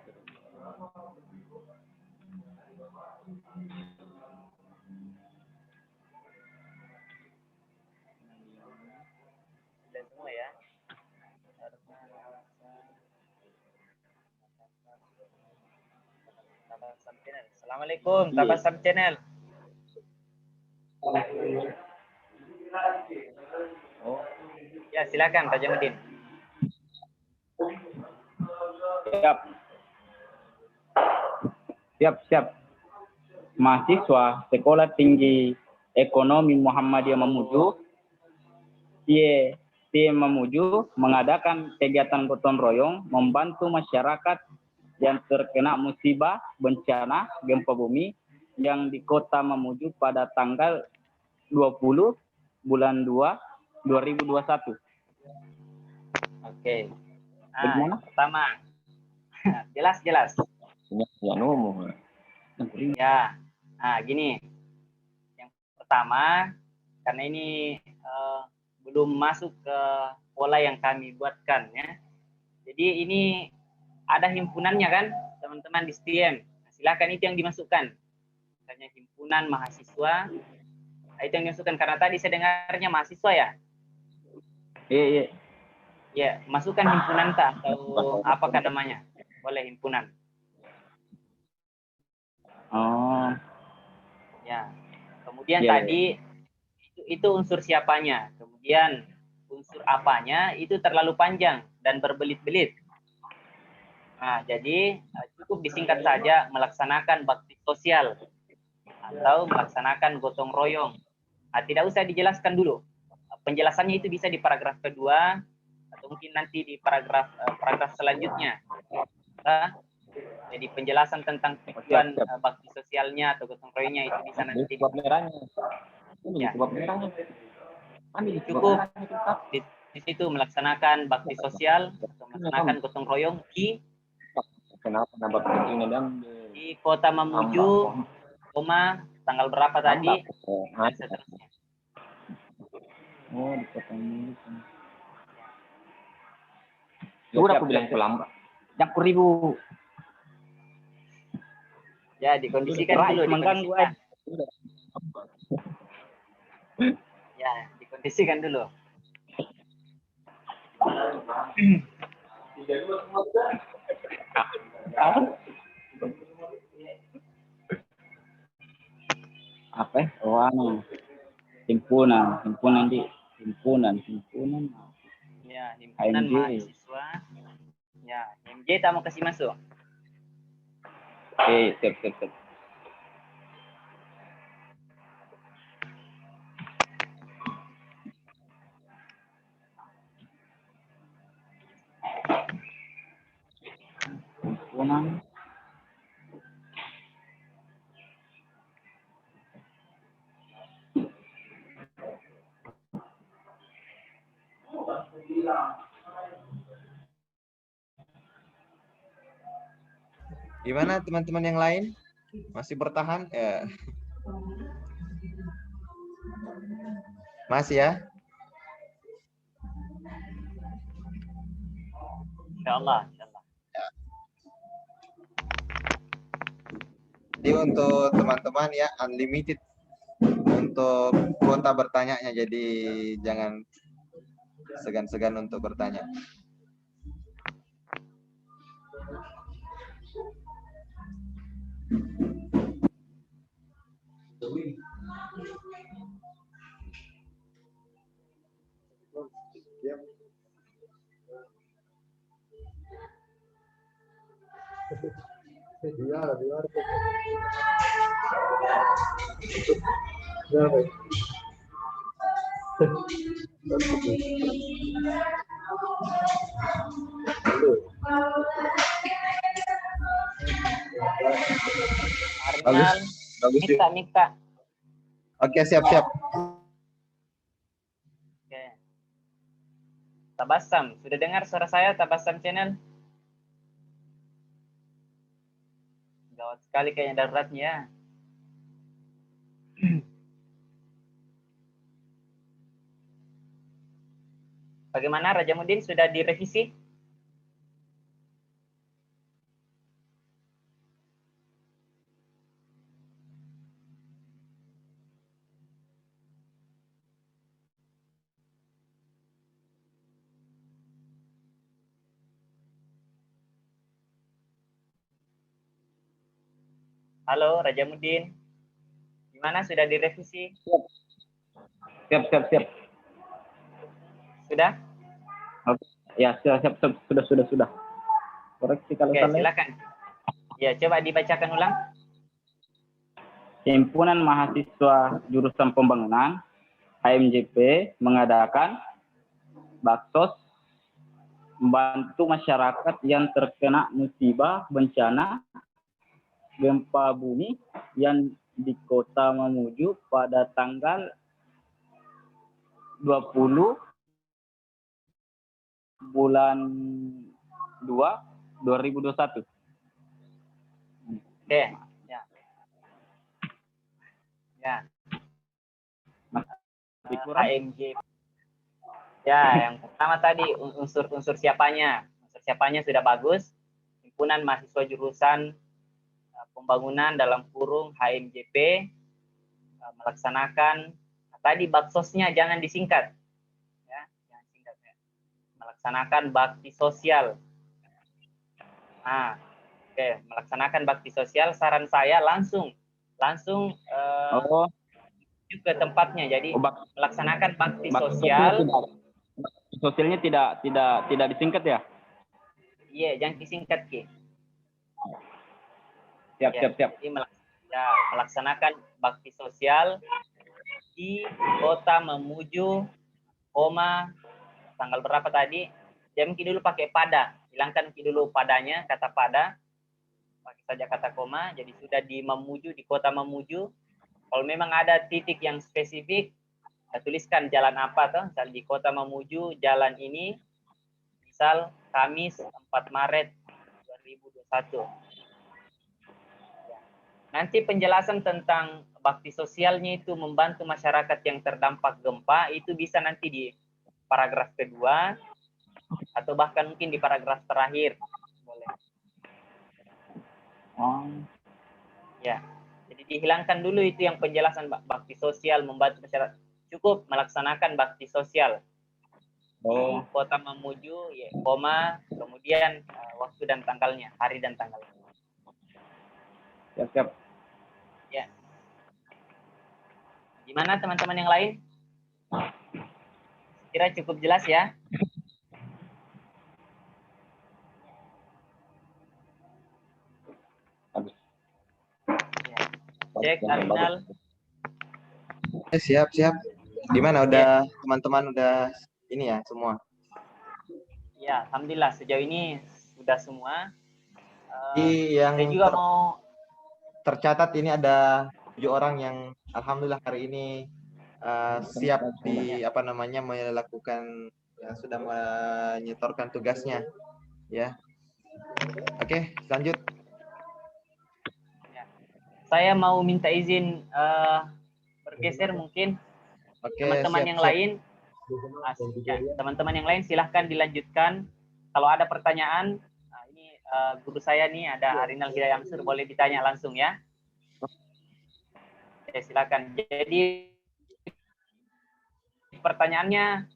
semua ya. Assalamualaikum, Tabassum Channel. Oh, ya silakan Raja Mudin. Siap. Mahasiswa Sekolah Tinggi Ekonomi Muhammadiyah Mamuju, Mamuju mengadakan kegiatan gotong royong membantu masyarakat yang terkena musibah bencana gempa bumi yang di Kota Mamuju pada tanggal 20 bulan 2 2021. Oke. Bagaimana? Pertama. Jelas. Ya. Gini. Yang pertama, karena ini belum masuk ke pola yang kami buatkan ya. Jadi ini ada himpunannya kan, teman-teman di STM. Silakan itu yang dimasukkan. Misalnya himpunan mahasiswa, itu yang dimasukkan karena tadi saya dengarnya mahasiswa ya. Iya. Ya, masukkan himpunan atau apakah namanya? Boleh himpunan. Oh. Ya. Kemudian tadi itu unsur siapanya. Kemudian unsur apanya itu terlalu panjang dan berbelit-belit. Nah, jadi cukup disingkat saja melaksanakan bakti sosial atau melaksanakan gotong royong. Tidak usah dijelaskan dulu. Penjelasannya itu bisa di paragraf kedua atau mungkin nanti di paragraf selanjutnya. Jadi penjelasan tentang tujuan bakti sosialnya atau gotong royongnya itu bisa nanti. Ya. Cukup di situ melaksanakan bakti sosial atau melaksanakan gotong royong di Kota Mamuju, tanggal berapa tadi, dan seterusnya. Oh, di Kota Mamuju. Udah aku bilang pelambat. Yang 1000. Ya, dikondisikan dulu. Ya, dikondisikan dulu. Apa? Himpunan. Ya, himpunan mahasiswa. Ya, HMJ tak mau kasih masuk. Siap. Himpunan. Gimana teman-teman yang lain? Masih bertahan? Ya. Masih ya? Insyaallah. Ya. Jadi untuk teman-teman ya unlimited untuk kuota bertanya-nya, jadi jangan segan-segan untuk bertanya. Arnal, Bagus juga. Mikta. Oke, siap-siap. Oke. Tabassum, sudah dengar suara saya Tabassum Channel? Gawat sekali kayaknya daruratnya ya. Bagaimana Raja Mudin, sudah direvisi? Halo Raja Mudin, gimana, sudah direvisi? Siap. Sudah? Ya, siap. Sudah. Koreksi kalau Oke, salah. silakan. Ya, coba dibacakan ulang. Himpunan Mahasiswa Jurusan Pembangunan HMJP mengadakan baksos membantu masyarakat yang terkena musibah bencana gempa bumi yang di Kota Mamuju pada tanggal 20 bulan 2 2021. Oke, ya. HMJ. Ya, yang pertama tadi unsur siapanya. Unsur siapanya sudah bagus. Himpunan Mahasiswa Jurusan Pembangunan dalam kurung HMJP melaksanakan tadi baksosnya jangan disingkat. Ya, jangan singkat ya. Melaksanakan bakti sosial. Nah, oke, melaksanakan bakti sosial, saran saya langsung ke tempatnya. Jadi melaksanakan bakti sosial. Sosialnya tidak disingkat ya? Iya, jangan disingkat Ki. Siap. Jadi melaksanakan bakti sosial di Kota Mamuju, tanggal berapa tadi? Jam Ki dulu pakai pada, hilangkan Ki dulu padanya, kata pada, pakai saja kata koma. Jadi sudah di Mamuju, di Kota Mamuju. Kalau memang ada titik yang spesifik, tuliskan jalan apa tuh, misal di Kota Mamuju, jalan ini, misal Kamis 4 Maret 2021. Nanti penjelasan tentang bakti sosialnya itu membantu masyarakat yang terdampak gempa itu bisa nanti di paragraf kedua atau bahkan mungkin di paragraf terakhir. Boleh. Ya. Jadi dihilangkan dulu itu yang penjelasan bakti sosial membantu masyarakat. Cukup melaksanakan bakti sosial. Di Kota Mamuju, ya, kemudian waktu dan tanggalnya, hari dan tanggalnya. Siap. Ya. Gimana teman-teman yang lain? Kira cukup jelas ya? Cek Arnal. Siap. Gimana udah teman-teman udah ini ya semua? Ya, alhamdulillah sejauh ini sudah semua. Yang saya juga mau tercatat ini ada 7 orang yang alhamdulillah hari ini siap melakukan sudah menyetorkan tugasnya ya. Oke, lanjut. Saya mau minta izin bergeser mungkin. Teman-teman yang lain, teman-teman yang lain silahkan dilanjutkan. Kalau ada pertanyaan, ini guru saya nih ada Arinal Hidayah Amsur, boleh ditanya langsung ya. Oke, silakan. Jadi pertanyaannya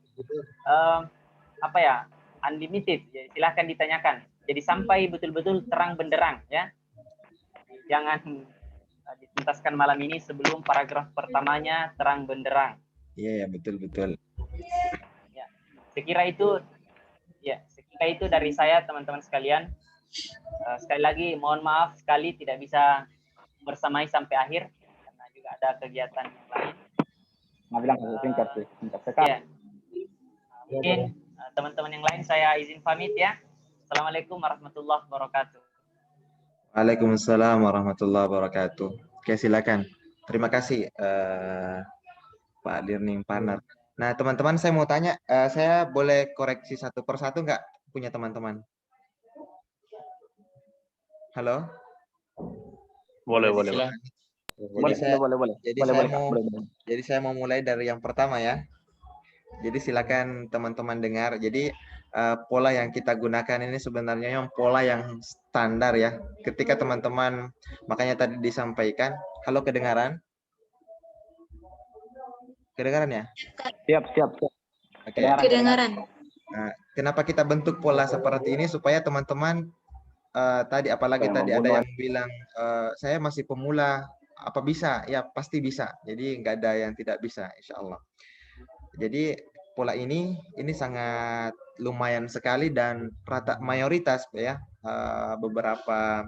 unlimited. Jadi silahkan ditanyakan. Jadi sampai betul-betul terang benderang ya. jangan dituntaskan malam ini sebelum paragraf pertamanya terang benderang. Iya, betul. Ya, sekira itu dari saya, teman-teman sekalian. Sekali lagi mohon maaf sekali tidak bisa bersamai sampai akhir karena juga ada kegiatan yang lain. Bilang singkat sekali. Ya. Mungkin teman-teman yang lain saya izin pamit ya. Assalamualaikum warahmatullahi wabarakatuh. Waalaikumsalam warahmatullahi wabarakatuh. Oke, silakan. Terima kasih Pak Learning Partner. Nah, teman-teman saya mau tanya, saya boleh koreksi satu persatu nggak punya teman-teman? Halo? Boleh. Jadi saya mau mulai dari yang pertama ya. Jadi silakan teman-teman dengar. Jadi pola yang kita gunakan ini sebenarnya yang pola yang standar ya. Ketika teman-teman, makanya tadi disampaikan, halo kedengaran? Kedengaran ya? Siap. Oke. Kedengaran. Nah, kenapa kita bentuk pola seperti ini supaya teman-teman tadi apalagi tadi ada yang bilang saya masih pemula, apa bisa? Ya pasti bisa. Jadi nggak ada yang tidak bisa, insya Allah. Jadi pola ini sangat lumayan sekali dan mayoritas ya beberapa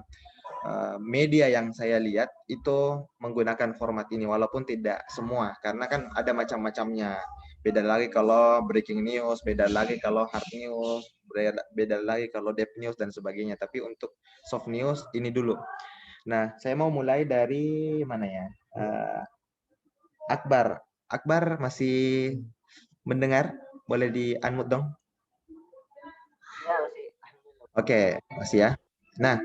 media yang saya lihat itu menggunakan format ini walaupun tidak semua karena kan ada macam-macamnya. Beda lagi kalau breaking news, beda lagi kalau hard news, beda lagi kalau deep news dan sebagainya. Tapi untuk soft news ini dulu. Nah, saya mau mulai dari mana ya? Akbar masih mendengar? Boleh di-unmute dong? Oke, masih ya. Nah,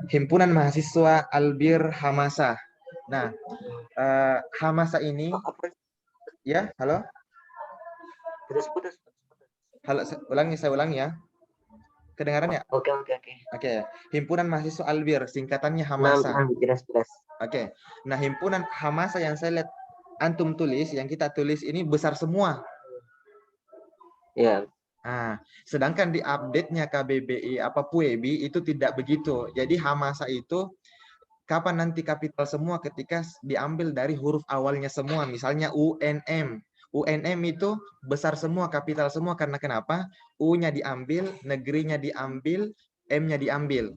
Himpunan Mahasiswa Albir Hamasa. Nah, Hamasa ini, ya, halo? Putus. Halo, saya ulangi ya. Kedengaran ya? Oke. Oke, Himpunan Mahasiswa Albir, singkatannya Hamasa. Jelas. Oke, nah Himpunan Hamasa yang saya lihat antum tulis, yang kita tulis ini besar semua. Ya. Nah, sedangkan di update-nya KBBI PUEBI itu tidak begitu. Jadi Hamasa itu kapan nanti kapital semua ketika diambil dari huruf awalnya semua. Misalnya UNM. UNM itu besar semua, kapital semua karena kenapa? U-nya diambil, negerinya diambil, M-nya diambil.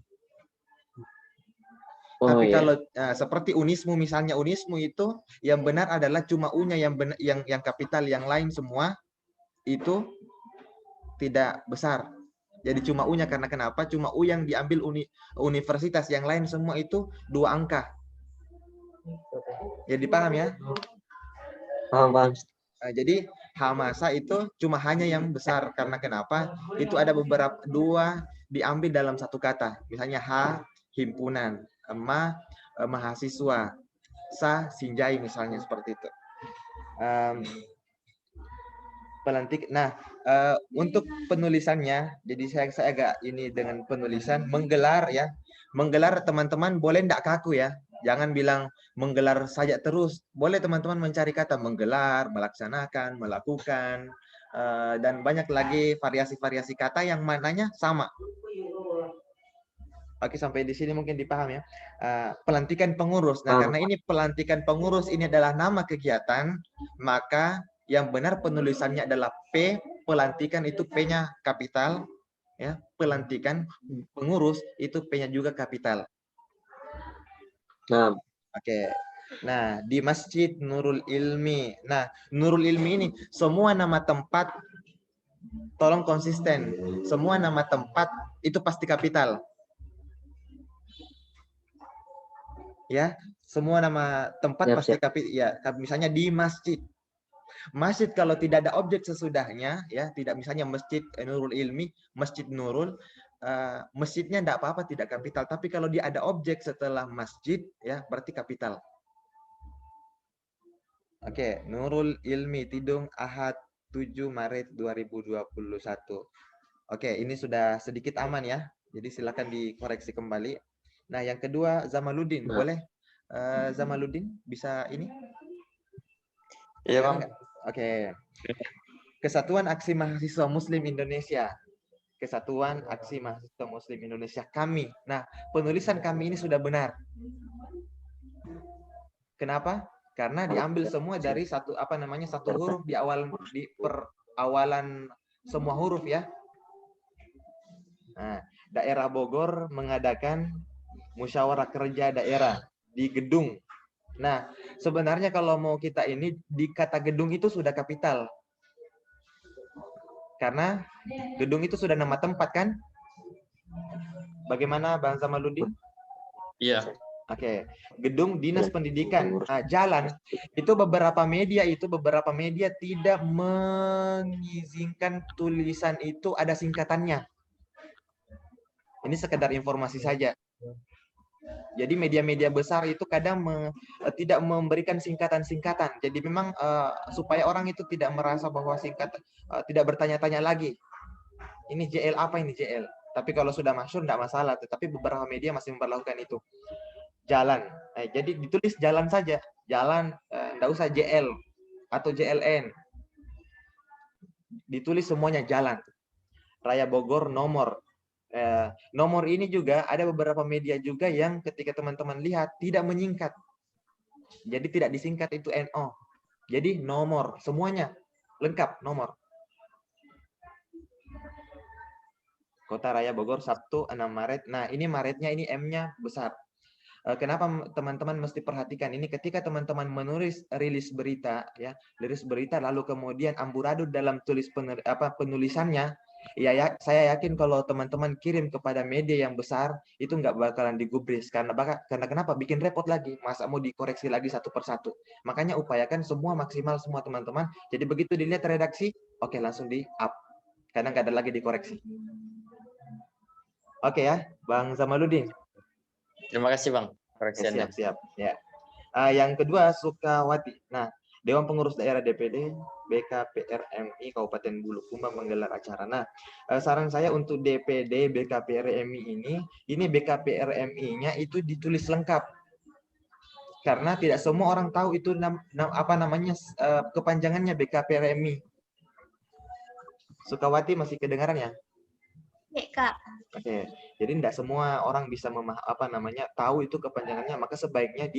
Tapi kalau seperti Unismu misalnya, Unismu itu yang benar adalah cuma U-nya yang kapital, yang lain semua itu tidak besar. Jadi cuma U-nya karena kenapa? Cuma U yang diambil universitas, yang lain semua itu 2 angka. Jadi paham ya? Paham. Jadi Hamasa itu cuma hanya yang besar karena kenapa? Itu ada beberapa 2 diambil dalam satu kata. Misalnya H himpunan, Ma mahasiswa, Sa sinjai misalnya seperti itu. Pelantik. Nah, untuk penulisannya, jadi saya agak ini dengan penulisan menggelar ya. Menggelar teman-teman boleh enggak kaku ya. Jangan bilang menggelar saja terus. Boleh teman-teman mencari kata menggelar, melaksanakan, melakukan, dan banyak lagi variasi-variasi kata yang mananya sama. Oke, sampai di sini mungkin dipaham ya. Pelantikan pengurus. Nah, karena ini pelantikan pengurus ini adalah nama kegiatan, maka yang benar penulisannya adalah P, pelantikan itu P-nya kapital, ya. Pelantikan pengurus itu P-nya juga kapital. Nah, oke. Nah, di Masjid Nurul Ilmi. Nah, Nurul Ilmi ini semua nama tempat, tolong konsisten. Semua nama tempat itu pasti kapital. Ya, semua nama tempat pasti kapital. Ya, misalnya di masjid. Masjid kalau tidak ada objek sesudahnya, ya, tidak misalnya Masjid Nurul Ilmi, Masjid Nurul, masjidnya tidak apa-apa tidak kapital. Tapi kalau dia ada objek setelah masjid, ya, berarti kapital. Oke, Nurul Ilmi Tidung Ahad 7 Maret 2021. Oke, ini sudah sedikit aman ya. Jadi silakan dikoreksi kembali. Nah, yang kedua Zamaluddin, boleh Zamaluddin bisa ini? Iya, Bang. Oke. Kesatuan Aksi Mahasiswa Muslim Indonesia. Kesatuan Aksi Mahasiswa Muslim Indonesia, kami. Nah, penulisan kami ini sudah benar. Kenapa? Karena diambil semua dari satu huruf di perawalan semua huruf ya. Nah, daerah Bogor mengadakan musyawarah kerja daerah di gedung. Nah, sebenarnya kalau mau kita ini di kata gedung itu sudah kapital. Karena gedung itu sudah nama tempat kan? Bagaimana Bang Zamaluddin? Iya. Oke, gedung dinas pendidikan. Nah, jalan itu beberapa media tidak mengizinkan tulisan itu ada singkatannya. Ini sekedar informasi saja. Jadi media-media besar itu kadang tidak memberikan singkatan-singkatan. Jadi memang supaya orang itu tidak merasa bahwa tidak bertanya-tanya lagi. Ini JL apa ini JL? Tapi kalau sudah masyhur tidak masalah. Tetapi beberapa media masih memperlakukan itu. Jalan. Jadi ditulis jalan saja. Jalan, tidak usah JL atau JLN. Ditulis semuanya jalan. Raya Bogor nomor. Nomor ini juga ada beberapa media juga yang ketika teman-teman lihat tidak menyingkat. Jadi tidak disingkat itu NO. Jadi nomor. Semuanya lengkap nomor. Kota Raya Bogor Sabtu 6 Maret. Nah ini Maretnya ini M-nya besar. Kenapa teman-teman mesti perhatikan ini ketika teman-teman menulis rilis berita ya, rilis berita lalu kemudian amburadul dalam penulisannya, ya saya yakin kalau teman-teman kirim kepada media yang besar itu nggak bakalan digubris karena kenapa bikin repot lagi, masa mau dikoreksi lagi satu persatu. Makanya upayakan semua maksimal semua teman-teman. Jadi begitu dilihat redaksi, oke langsung di up. Karena nggak ada lagi dikoreksi. Oke ya, Bang Zamaluddin. Terima kasih Bang. Koreksiannya. Siap. Ya. Yang kedua Sukawati. Nah, Dewan Pengurus Daerah DPD BKPRMI Kabupaten Bulukumba menggelar acara. Nah, saran saya untuk DPD BKPRMI ini BKPRMI-nya itu ditulis lengkap. Karena tidak semua orang tahu itu kepanjangannya BKPRMI. Sukawati masih kedengaran ya? Ya, Kak. Oke, jadi tidak semua orang bisa tahu itu kepanjangannya, maka sebaiknya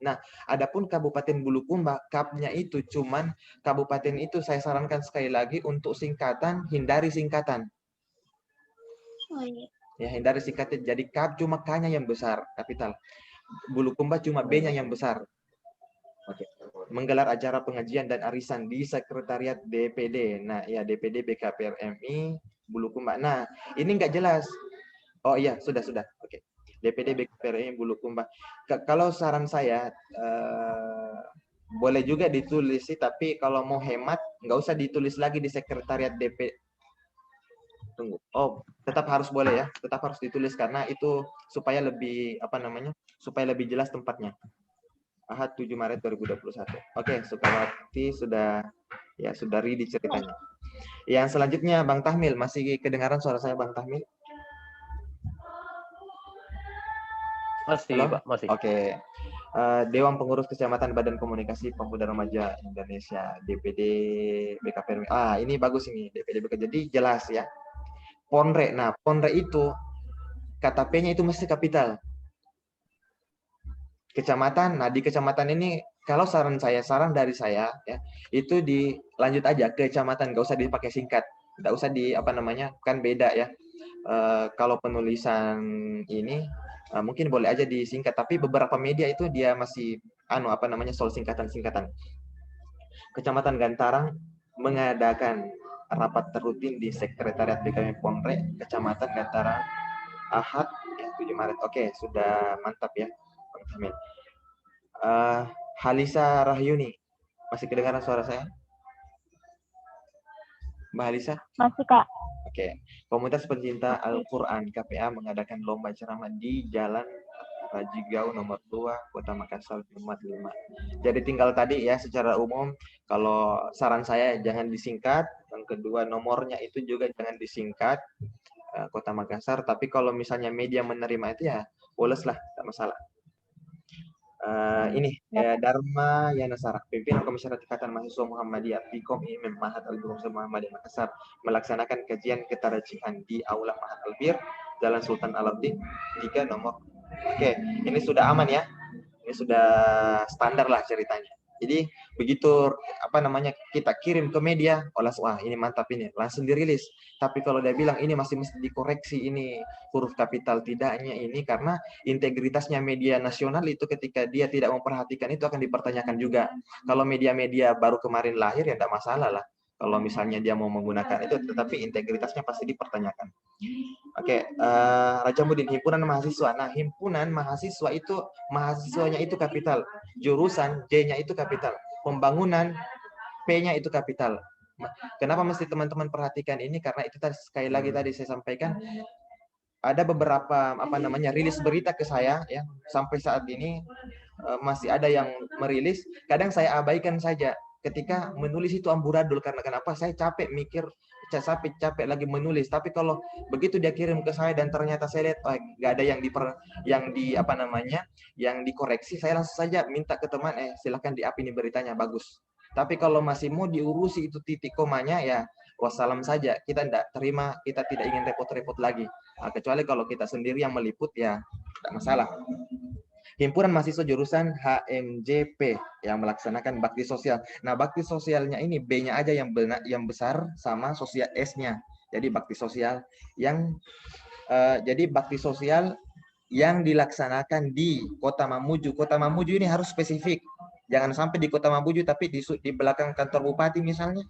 Nah, adapun Kabupaten Bulukumba, kapnya itu cuman kabupaten itu saya sarankan sekali lagi untuk singkatan, hindari singkatan. Oh, iya. Ya, hindari singkatan. Jadi kap cuma K-nya yang besar, kapital. Bulukumba cuma B-nya yang besar. Oke. Menggelar acara pengajian dan arisan di Sekretariat DPD. Nah, ya DPD BKPRMI Bulukumba. Nah, ini nggak jelas. Oh iya, sudah. Oke. DPD BKPRMI Bulukumba. Kalau saran saya, boleh juga ditulis sih, tapi kalau mau hemat, nggak usah ditulis lagi di Sekretariat DPD. Tunggu. Oh, tetap harus boleh ya. Tetap harus ditulis karena itu supaya lebih supaya lebih jelas tempatnya. Ahad 7 Maret 2021. Oke, Sukawati sudah ready ceritanya. Yang selanjutnya Bang Tahmil, masih kedengaran suara saya Bang Tahmil? Masih, halo? Pak, masih. Oke. Dewan Pengurus Kecamatan Badan Komunikasi Pemuda Remaja Indonesia, DPD BKPRMI. Ini bagus ini, DPD BKPRMI. Jadi jelas ya. Ponre. Nah, Ponre itu kata P-nya itu mesti kapital. Kecamatan. Nah, di kecamatan ini kalau saran dari saya ya, itu dilanjut aja ke kecamatan, nggak usah dipakai singkat. Nggak usah kan beda ya. Kalau penulisan ini mungkin boleh aja disingkat, tapi beberapa media itu dia masih soal singkatan-singkatan. Kecamatan Gantarang mengadakan rapat rutin di Sekretariat BKM Ponre, Kecamatan Gantarang, Ahad 7 Maret. Oke, sudah mantap ya. Amin. Halisa Rahyuni, masih kedengaran suara saya? Mbak Halisa? Masih, Kak. Oke. Komunitas Pencinta Al-Quran KPA mengadakan lomba ceramah di Jalan Rajigau nomor 2 Kota Makassar Jumat 5. Jadi tinggal tadi ya secara umum, kalau saran saya jangan disingkat. Yang kedua, nomornya itu juga jangan disingkat Kota Makassar. Tapi kalau misalnya media menerima itu ya, boles lah, tak masalah. Dharma Yanasara, pimpinan Komisariat Ikatan Mahasiswa Muhammadiyah Pikom IMM Mahat Albir Muhammadiyah Makassar, melaksanakan kajian ketarjihan di Aula Mahat Albir, Jalan Sultan Alauddin 3 nomor. Oke, ini sudah aman ya. Ini sudah standar lah ceritanya. Jadi begitu kita kirim ke media, wah ini mantap ini, langsung dirilis. Tapi kalau dia bilang ini masih mesti dikoreksi, ini huruf kapital tidaknya ini, karena integritasnya media nasional itu ketika dia tidak memperhatikan itu akan dipertanyakan juga. Kalau media-media baru kemarin lahir ya tidak masalah lah. Kalau misalnya dia mau menggunakan itu, tetapi integritasnya pasti dipertanyakan. Oke, Raja Mudin, himpunan mahasiswa. Nah, himpunan mahasiswa itu mahasiswanya itu kapital, jurusan J-nya itu kapital, pembangunan P-nya itu kapital. Kenapa mesti teman-teman perhatikan ini? Karena itu sekali lagi tadi saya sampaikan, ada beberapa rilis berita ke saya ya, sampai saat ini masih ada yang merilis. Kadang saya abaikan saja ketika menulis itu amburadul, karena kenapa? Saya capek mikir, capek lagi menulis. Tapi kalau begitu dia kirim ke saya dan ternyata saya lihat nggak ada yang dikoreksi, saya langsung saja minta ke teman, silahkan di-up ini beritanya, bagus. Tapi kalau masih mau diurusi itu titik komanya, ya wassalam saja, kita tidak terima, kita tidak ingin repot-repot lagi. Kecuali kalau kita sendiri yang meliput, ya tidak masalah. Himpunan mahasiswa jurusan HMJP yang melaksanakan bakti sosial. Nah, bakti sosialnya ini B-nya aja yang besar sama sosial S-nya. Jadi bakti sosial yang dilaksanakan di Kota Mamuju. Kota Mamuju ini harus spesifik. Jangan sampai di Kota Mamuju tapi di belakang kantor bupati misalnya.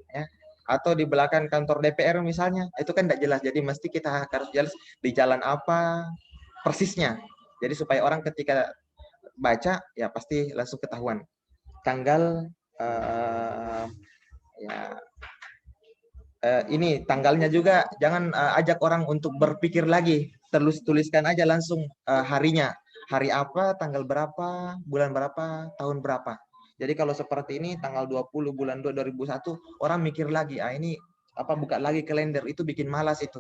Ya. Atau di belakang kantor DPR misalnya. Itu kan tidak jelas. Jadi mesti kita harus jelas di jalan apa persisnya. Jadi supaya orang ketika baca ya pasti langsung ketahuan. Tanggal ini tanggalnya juga jangan ajak orang untuk berpikir lagi. Tuliskan aja langsung harinya. Hari apa, tanggal berapa, bulan berapa, tahun berapa. Jadi kalau seperti ini tanggal 20 bulan 2 2001 orang mikir lagi, ini buka lagi kalender, itu bikin malas itu.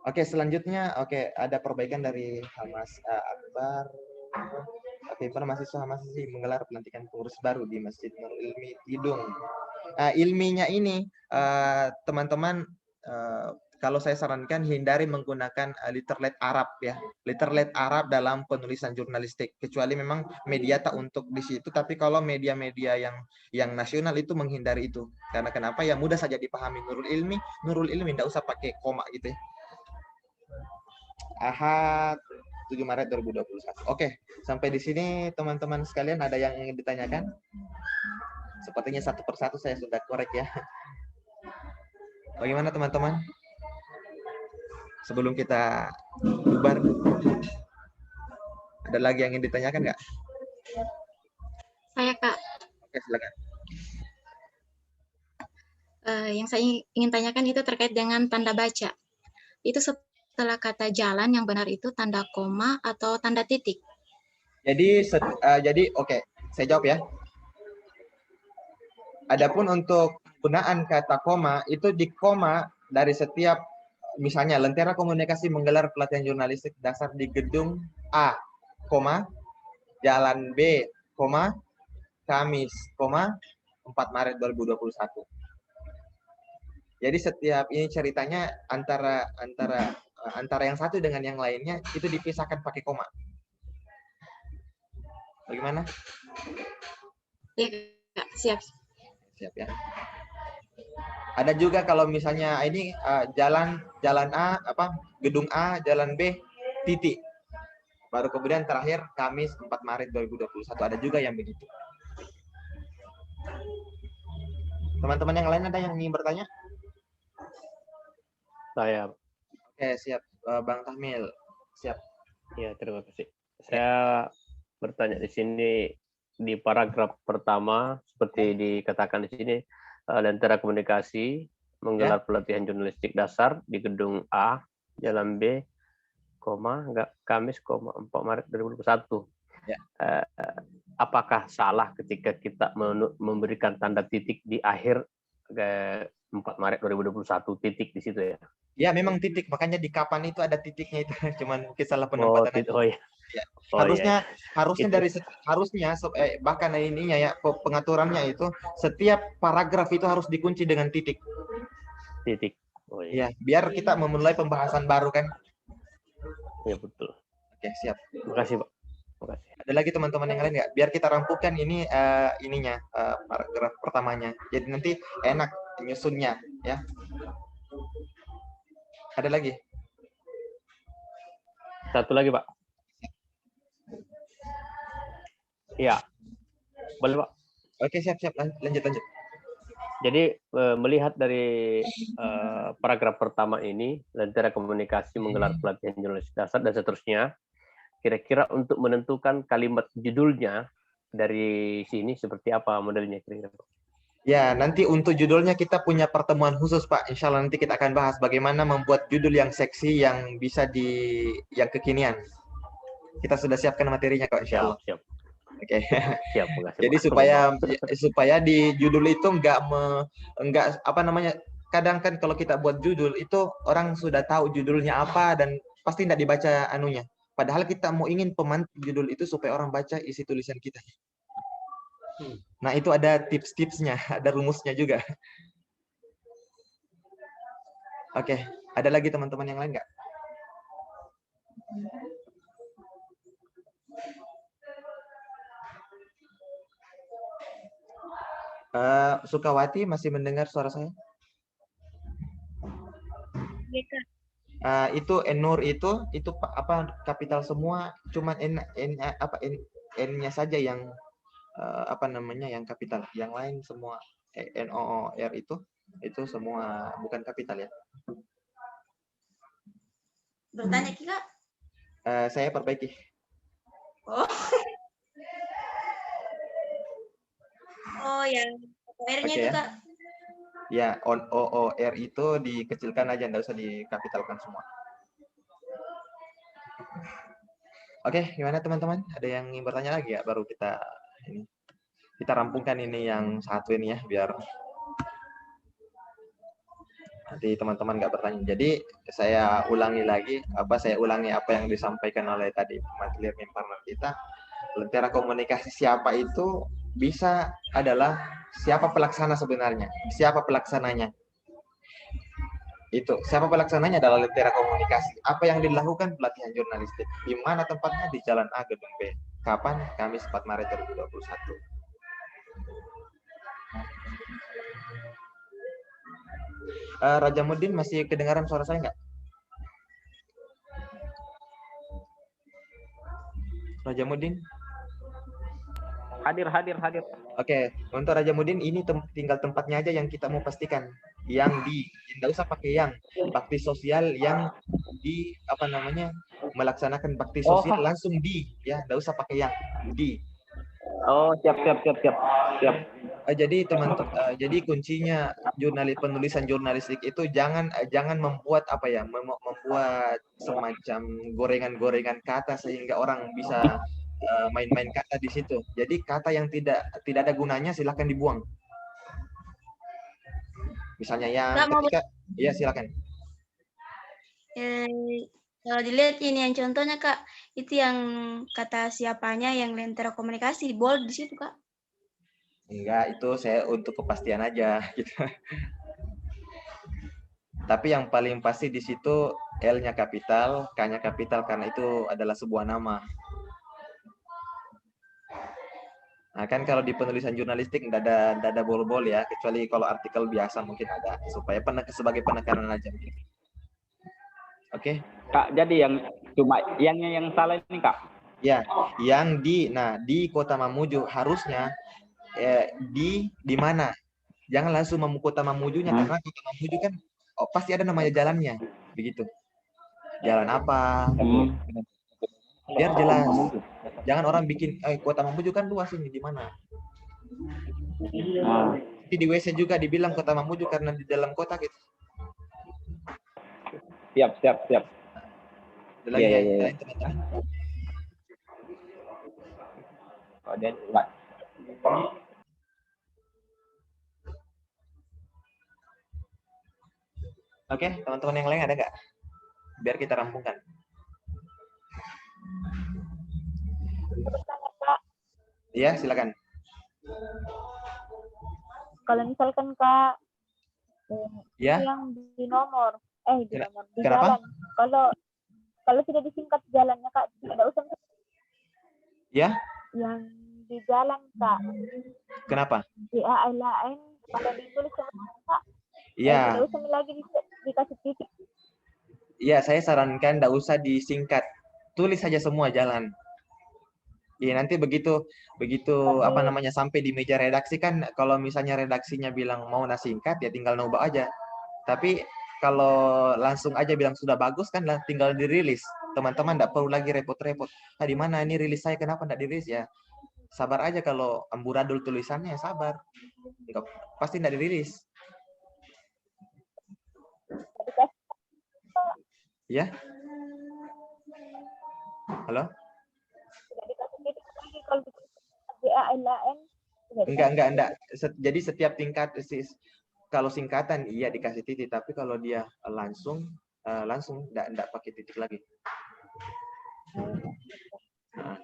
Oke, selanjutnya ada perbaikan dari Hamas Akbar. Himpunan mahasiswa masih menggelar pelantikan pengurus baru di Masjid Nurul Ilmi Tidung. Ilminya ini teman-teman, kalau saya sarankan hindari menggunakan literlet Arab ya, literlet Arab dalam penulisan jurnalistik, kecuali memang media tak untuk di situ. Tapi kalau media-media yang nasional itu menghindari itu, karena kenapa? Ya mudah saja dipahami. Nurul Ilmi tidak usah pakai koma gitu ya. Ahad 7 Maret 2021. Oke, sampai di sini teman-teman sekalian ada yang ingin ditanyakan? Sepertinya satu persatu saya sudah korek ya. Bagaimana teman-teman? Sebelum kita bubar, ada lagi yang ingin ditanyakan nggak? Saya, Kak. Oke, silakan. Yang saya ingin tanyakan itu terkait dengan tanda baca. Itu setelah kata jalan yang benar itu tanda koma atau tanda titik? Jadi oke, saya jawab ya. Adapun untuk penggunaan kata koma, itu di koma dari setiap, misalnya Lentera Komunikasi menggelar pelatihan jurnalistik dasar di gedung A, koma, Jalan B, koma, Kamis, koma, 4 Maret 2021. Jadi setiap ini ceritanya antara yang satu dengan yang lainnya itu dipisahkan pakai koma. Bagaimana? Ya, siap. Siap ya. Ada juga kalau misalnya ini jalan A, gedung A, jalan B, titik. Baru kemudian terakhir Kamis 4 Maret 2021. Ada juga yang begitu. Teman-teman yang lain ada yang ingin bertanya? Saya. Oke, siap. Bang Tahmil, siap. Ya, terima kasih. Saya bertanya di sini di paragraf pertama seperti dikatakan di sini, Lentera Komunikasi menggelar pelatihan jurnalistik dasar di gedung A, Jalan B, Kamis, 4 Maret 2021. Ya. Apakah salah ketika kita memberikan tanda titik di akhir 4 Maret 2021 titik di situ ya? Ya, memang titik. Makanya di kapan itu ada titiknya itu. Cuman mungkin salah penempatan. Oh ya. Ya. Oh, Harusnya Itu. harusnya bahkan ininya ya pengaturannya itu setiap paragraf itu harus dikunci dengan titik. Titik. Oh iya. Ya, biar kita memulai pembahasan baru kan. Iya betul. Oke, siap. Makasih Pak. Makasih. Ada lagi teman-teman yang lain nggak? Biar kita rampungkan ini paragraf pertamanya. Jadi nanti enak nyusunnya ya. Ada lagi? Satu lagi Pak. Iya. Boleh Pak. Oke, siap. Lanjut. Jadi melihat dari paragraf pertama ini, Lentera Komunikasi menggelar pelatihan jurnalistik dasar dan seterusnya, kira-kira untuk menentukan kalimat judulnya dari sini seperti apa modelnya kira-kira? Ya, nanti untuk judulnya kita punya pertemuan khusus Pak. Insya Allah nanti kita akan bahas bagaimana membuat judul yang seksi yang bisa yang kekinian. Kita sudah siapkan materinya kok Insya Allah. Siap. Oke. Siap, makasih. Jadi supaya di judul itu enggak apa namanya? Kadang kan kalau kita buat judul itu orang sudah tahu judulnya apa dan pasti tidak dibaca anunya. Padahal kita mau ingin pemantik judul itu supaya orang baca isi tulisan kita. Nah, itu ada tips-tipsnya, ada rumusnya juga. Oke, ada lagi teman-teman yang lain nggak? Sukawati masih mendengar suara saya? Itu Nur itu apa kapital semua, cuman N-nya saja yang apa namanya yang kapital, yang lain semua NOOR itu semua bukan kapital ya. Bertanya Kak? Saya perbaiki. Oh yang R-nya itu Kak. Ya, OOR itu dikecilkan aja, nggak usah dikapitalkan semua. Oke, gimana teman-teman? Ada yang ingin bertanya lagi ya? Baru kita rampungkan ini yang satu ini ya, biar nanti teman-teman nggak bertanya. Jadi saya ulangi apa yang disampaikan oleh tadi Matlir Partner kita. Lentera komunikasi siapa itu bisa adalah siapa pelaksana sebenarnya, siapa pelaksananya. Itu siapa pelaksananya adalah Lentera Komunikasi. Apa yang dilakukan pelatihan jurnalistik? Di mana tempatnya? Di Jalan A Gedung B. Kapan? Kamis 4 Maret 2021. Raja Mudin masih kedengaran suara saya nggak? Raja Mudin? Hadir. Oke, untuk Raja Mudin ini tinggal tempatnya aja yang kita mau pastikan. Nggak usah pakai yang bakti sosial yang apa namanya melaksanakan bakti sosial langsung ya, nggak usah pakai yang di. Oh, siap. Jadi jadi kuncinya penulisan jurnalistik itu jangan membuat membuat semacam gorengan-gorengan kata sehingga orang bisa main-main kata di situ. Jadi kata yang tidak ada gunanya silakan dibuang. Misalnya yang ya silakan. Kalau dilihat ini yang contohnya Kak, itu yang kata siapanya yang Lentera Komunikasi bold di situ Kak. Enggak, itu saya untuk kepastian aja gitu. Tapi yang paling pasti di situ L-nya kapital, K-nya kapital karena itu adalah sebuah nama. Nah, kan kalau di penulisan jurnalistik nggak ada bol-bol ya, kecuali kalau artikel biasa mungkin ada, supaya sebagai penekanan aja. Oke. Kak, jadi yang salah ini Kak? Ya, yang di Kota Mamuju harusnya di mana? Jangan langsung Kota Mamujunya karena Kota Mamuju kan pasti ada namanya jalannya, begitu. Jalan apa? Biar jelas. Jangan orang bikin Kota Mamuju kan luas ini di mana? Tapi di WC juga dibilang Kota Mamuju karena di dalam kota gitu. Siap. Ada lagi ya, teman-teman. Oke, teman-teman yang lain ada nggak? Biar kita rampungkan. bertanya, Kak. Iya, silakan. Kalau misalkan Kak Ya. yang di nomor, di Kenapa? jalan. Kalau sudah disingkat jalannya Kak, tidak usah Ya. yang di jalan Kak. Kenapa? Di ALAN kalau ditulis sama Kak. Iya. Tidak usah lagi dikasih titik. Iya, saya sarankan tidak usah disingkat. Tulis saja semua jalan. Iya, nanti begitu apa namanya sampai di meja redaksi kan, kalau misalnya redaksinya bilang mau singkat ya tinggal nubah aja. Tapi kalau langsung aja bilang sudah bagus kan tinggal dirilis. Teman-teman tidak perlu lagi repot-repot. Di mana ini rilis saya, kenapa tidak dirilis ya? Sabar aja, kalau amburadul tulisannya ya sabar. Pasti tidak dirilis. Ya? Halo? Enggak. Jadi setiap tingkat kalau singkatan iya dikasih titik, tapi kalau dia langsung enggak pakai titik lagi. Nah,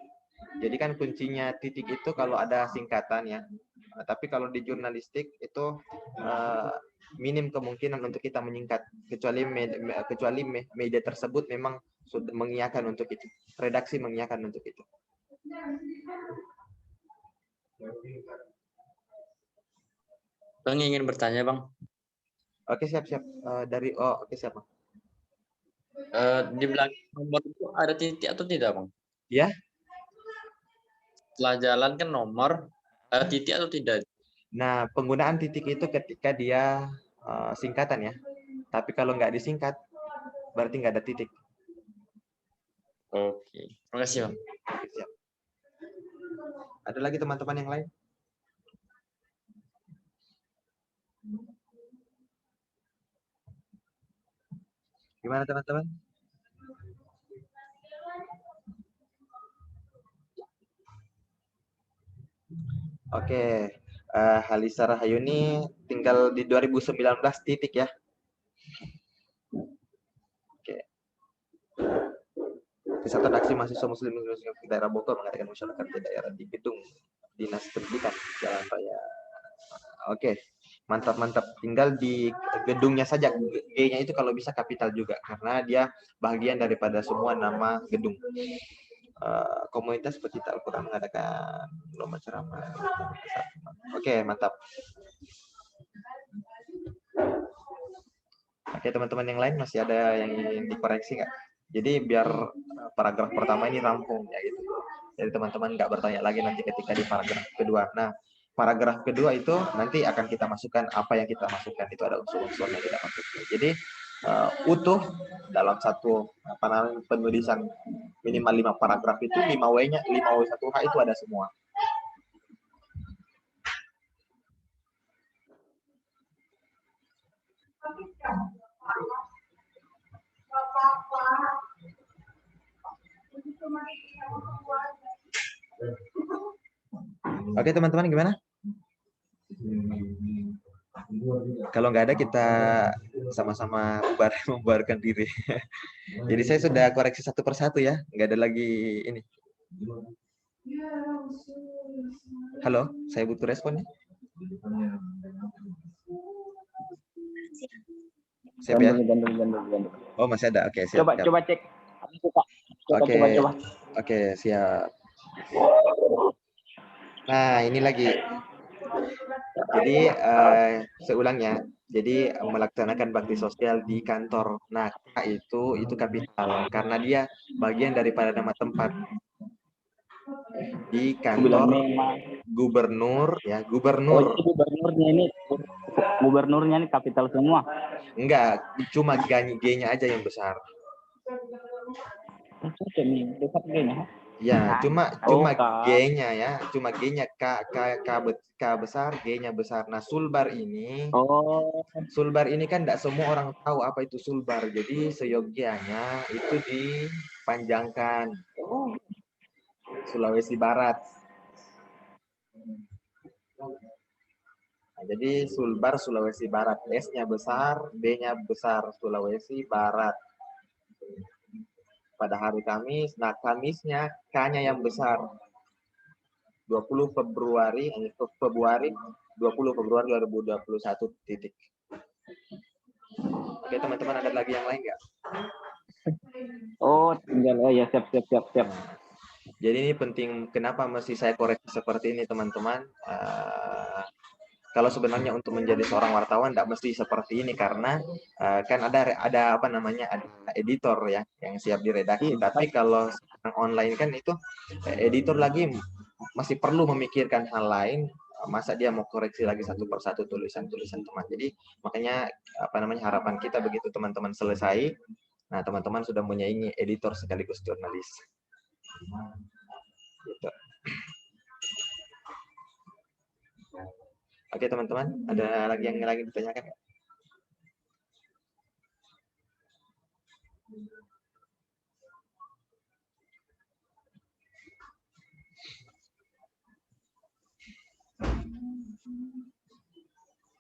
jadi kan kuncinya titik itu kalau ada singkatan ya. Tapi kalau di jurnalistik itu minim kemungkinan untuk kita menyingkat, kecuali media tersebut memang sudah mengiyakan untuk itu. Redaksi mengiyakan untuk itu. Bang ingin bertanya, Bang. Oke, siap. Oke, siap, Bang. Di belakang nomor itu ada titik atau tidak, Bang? Ya. Setelah jalan kan nomor, ada titik atau tidak? Nah, penggunaan titik itu ketika dia singkatan ya. Tapi kalau nggak disingkat, berarti nggak ada titik. Oke, terima kasih, Bang. Oke, siap. Ada lagi teman-teman yang lain? Gimana teman-teman? Oke, Halisa Rahayuni tinggal di 2019 titik ya. Oke. Pusat Redaksi Mahasiswa Muslim Indonesia daerah Bogor mengadakan masyarakat di daerah di gedung Dinas Pendidikan Jalan Raya. Oke, mantap. Tinggal di gedungnya saja. G-nya itu kalau bisa kapital juga, karena dia bagian daripada semua nama gedung. Komunitas pecinta Al-Quran mengadakan lomba ceramah. Oke, mantap. Oke, teman-teman yang lain masih ada yang ingin dikoreksi nggak? Jadi biar paragraf pertama ini rampung ya gitu. Jadi teman-teman nggak bertanya lagi nanti ketika di paragraf kedua. Nah, paragraf kedua itu nanti akan kita masukkan apa yang kita masukkan, itu ada unsur-unsur yang kita masukkan. Jadi utuh dalam satu penulisan minimal 5 paragraf itu 5W-nya 5W1H itu ada semua. Oke teman-teman, gimana? Kalau nggak ada kita sama-sama membubarkan diri. Jadi saya sudah koreksi satu persatu ya, nggak ada lagi ini. Halo, saya butuh responnya. Siap ya? Oh masih ada, oke siap. Coba cek. Coba. Oke siap. Nah ini lagi. Jadi seulangnya, jadi melaksanakan bakti sosial di kantor. Nah itu kapital karena dia bagian daripada nama tempat di kantor gubernur ya, gubernur. Oh, gubernurnya ini kapital semua. Enggak, cuma G-nya aja yang besar. Ya, cuma G-nya ya, cuma G-nya K besar, G-nya besar. Nah, sulbar ini kan enggak semua orang tahu apa itu sulbar. Jadi seyogianya itu dipanjangkan. Sulawesi Barat. Nah, jadi sulbar Sulawesi Barat, S-nya besar, B-nya besar, Sulawesi Barat. Pada hari Kamis, nah Kamisnya K-nya yang besar. 20 Februari 2021 titik. Oke teman-teman, ada lagi yang lain nggak? Oh, tinggal ya, siap. Jadi ini penting, kenapa mesti saya koreksi seperti ini teman-teman? Kalau sebenarnya untuk menjadi seorang wartawan tidak mesti seperti ini, karena kan ada apa namanya, ada editor ya yang siap diredaksi. Tapi kalau online kan itu editor lagi masih perlu memikirkan hal lain. Masa dia mau koreksi lagi satu persatu tulisan-tulisan teman. Jadi makanya apa namanya, harapan kita begitu teman-teman selesai, nah teman-teman sudah menyaingi editor sekaligus jurnalis. Gitu. Oke teman-teman, ada lagi yang lagi ditanyakan?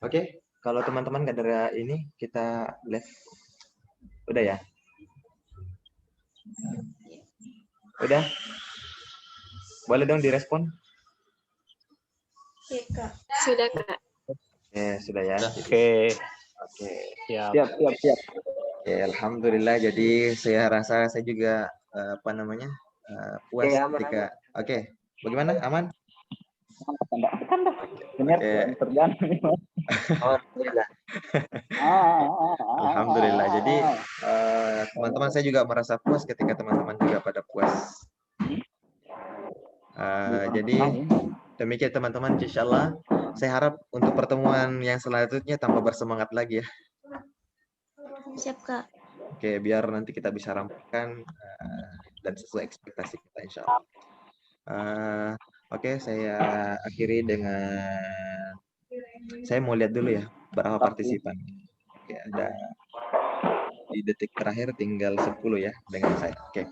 Oke, kalau teman-teman nggak ada ini, kita live. Udah ya? Udah? Boleh dong direspon? Sudah, Kak. Sudah ya. Oke. Siap. Ya, alhamdulillah. Jadi saya rasa saya juga apa namanya, puas ketika. Oke, bagaimana? Aman? Alhamdulillah. Jadi teman-teman, saya juga merasa puas ketika teman-teman juga pada puas. Jadi demikian teman-teman, insyaallah saya harap untuk pertemuan yang selanjutnya tambah bersemangat lagi ya. Siap, Kak. Oke, biar nanti kita bisa rampungkan dan sesuai ekspektasi kita insyaallah. Oke, saya akhiri dengan saya mau lihat dulu ya berapa partisipan. Oke, ada di detik terakhir tinggal 10 ya dengan saya. Oke.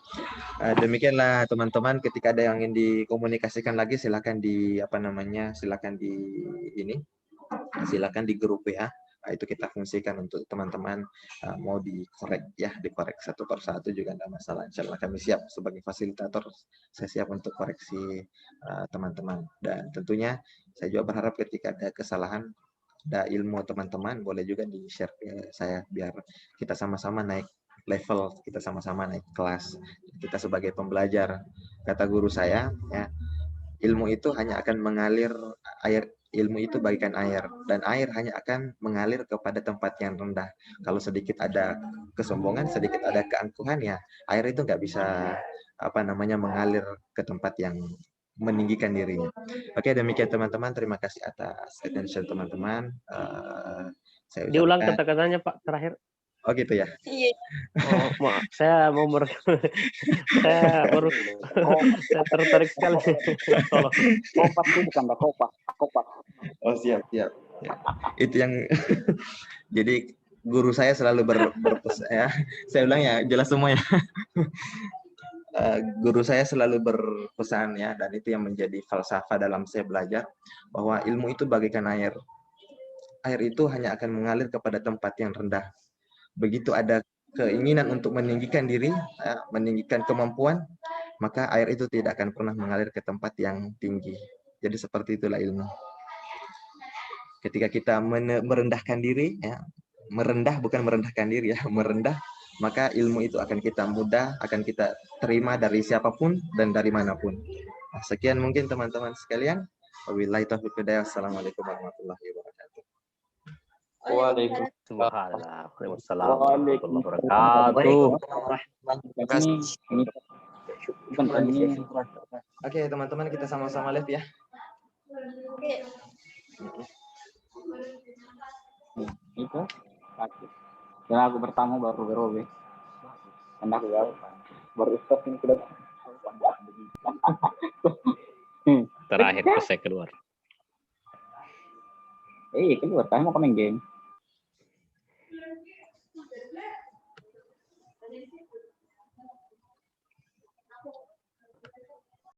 Demikianlah teman-teman, ketika ada yang ingin dikomunikasikan lagi silakan di apa namanya? Silakan di ini. Silakan di grup ya. Itu kita fungsikan untuk teman-teman mau dikorek ya, dikorek satu persatu juga enggak masalah. Insyaallah kami siap sebagai fasilitator, saya siap untuk koreksi teman-teman. Dan tentunya saya juga berharap ketika ada kesalahan, ada ilmu teman-teman boleh juga di-share ke saya biar kita sama-sama naik level, kita sama-sama naik kelas. Kita sebagai pembelajar, kata guru saya ya, ilmu itu hanya akan mengalir air. Ilmu itu bagaikan air, dan air hanya akan mengalir kepada tempat yang rendah. Kalau sedikit ada kesombongan, sedikit ada keangkuhan, ya air itu nggak bisa apa namanya mengalir ke tempat yang meninggikan dirinya. Oke, demikian teman-teman. Terima kasih atas attention teman-teman. Saya ucapkan... Diulang kata-katanya Pak terakhir. Oh gitu ya. Iya. Oh, maaf, saya mau saya baru saya tertarik sekali. Tolong. Kopak itu bukan kopak. Oh siap. Ya. Itu yang jadi guru saya selalu berpesan ya. Saya ulang ya, jelas semua ya. Guru saya selalu berpesan ya, dan itu yang menjadi falsafah dalam saya belajar, bahwa ilmu itu bagaikan air. Air itu hanya akan mengalir kepada tempat yang rendah. Begitu ada keinginan untuk meninggikan diri, meninggikan kemampuan, maka air itu tidak akan pernah mengalir ke tempat yang tinggi. Jadi seperti itulah ilmu. Ketika kita merendahkan diri, ya, merendah bukan merendahkan diri ya, merendah, maka ilmu itu akan kita mudah, akan kita terima dari siapapun dan dari manapun. Nah, sekian mungkin teman-teman sekalian. Wabillahi taufiq hidayah. Assalamualaikum warahmatullahi wabarakatuh. Waalaikumsalam warahmatullahi wabarakatuh. Oke, teman-teman, kita sama-sama live ya. Itu karena aku bertamu baru berobe. Karena aku baru stop ini sudah. Terakhir saya keluar. Keluar, saya mau main game.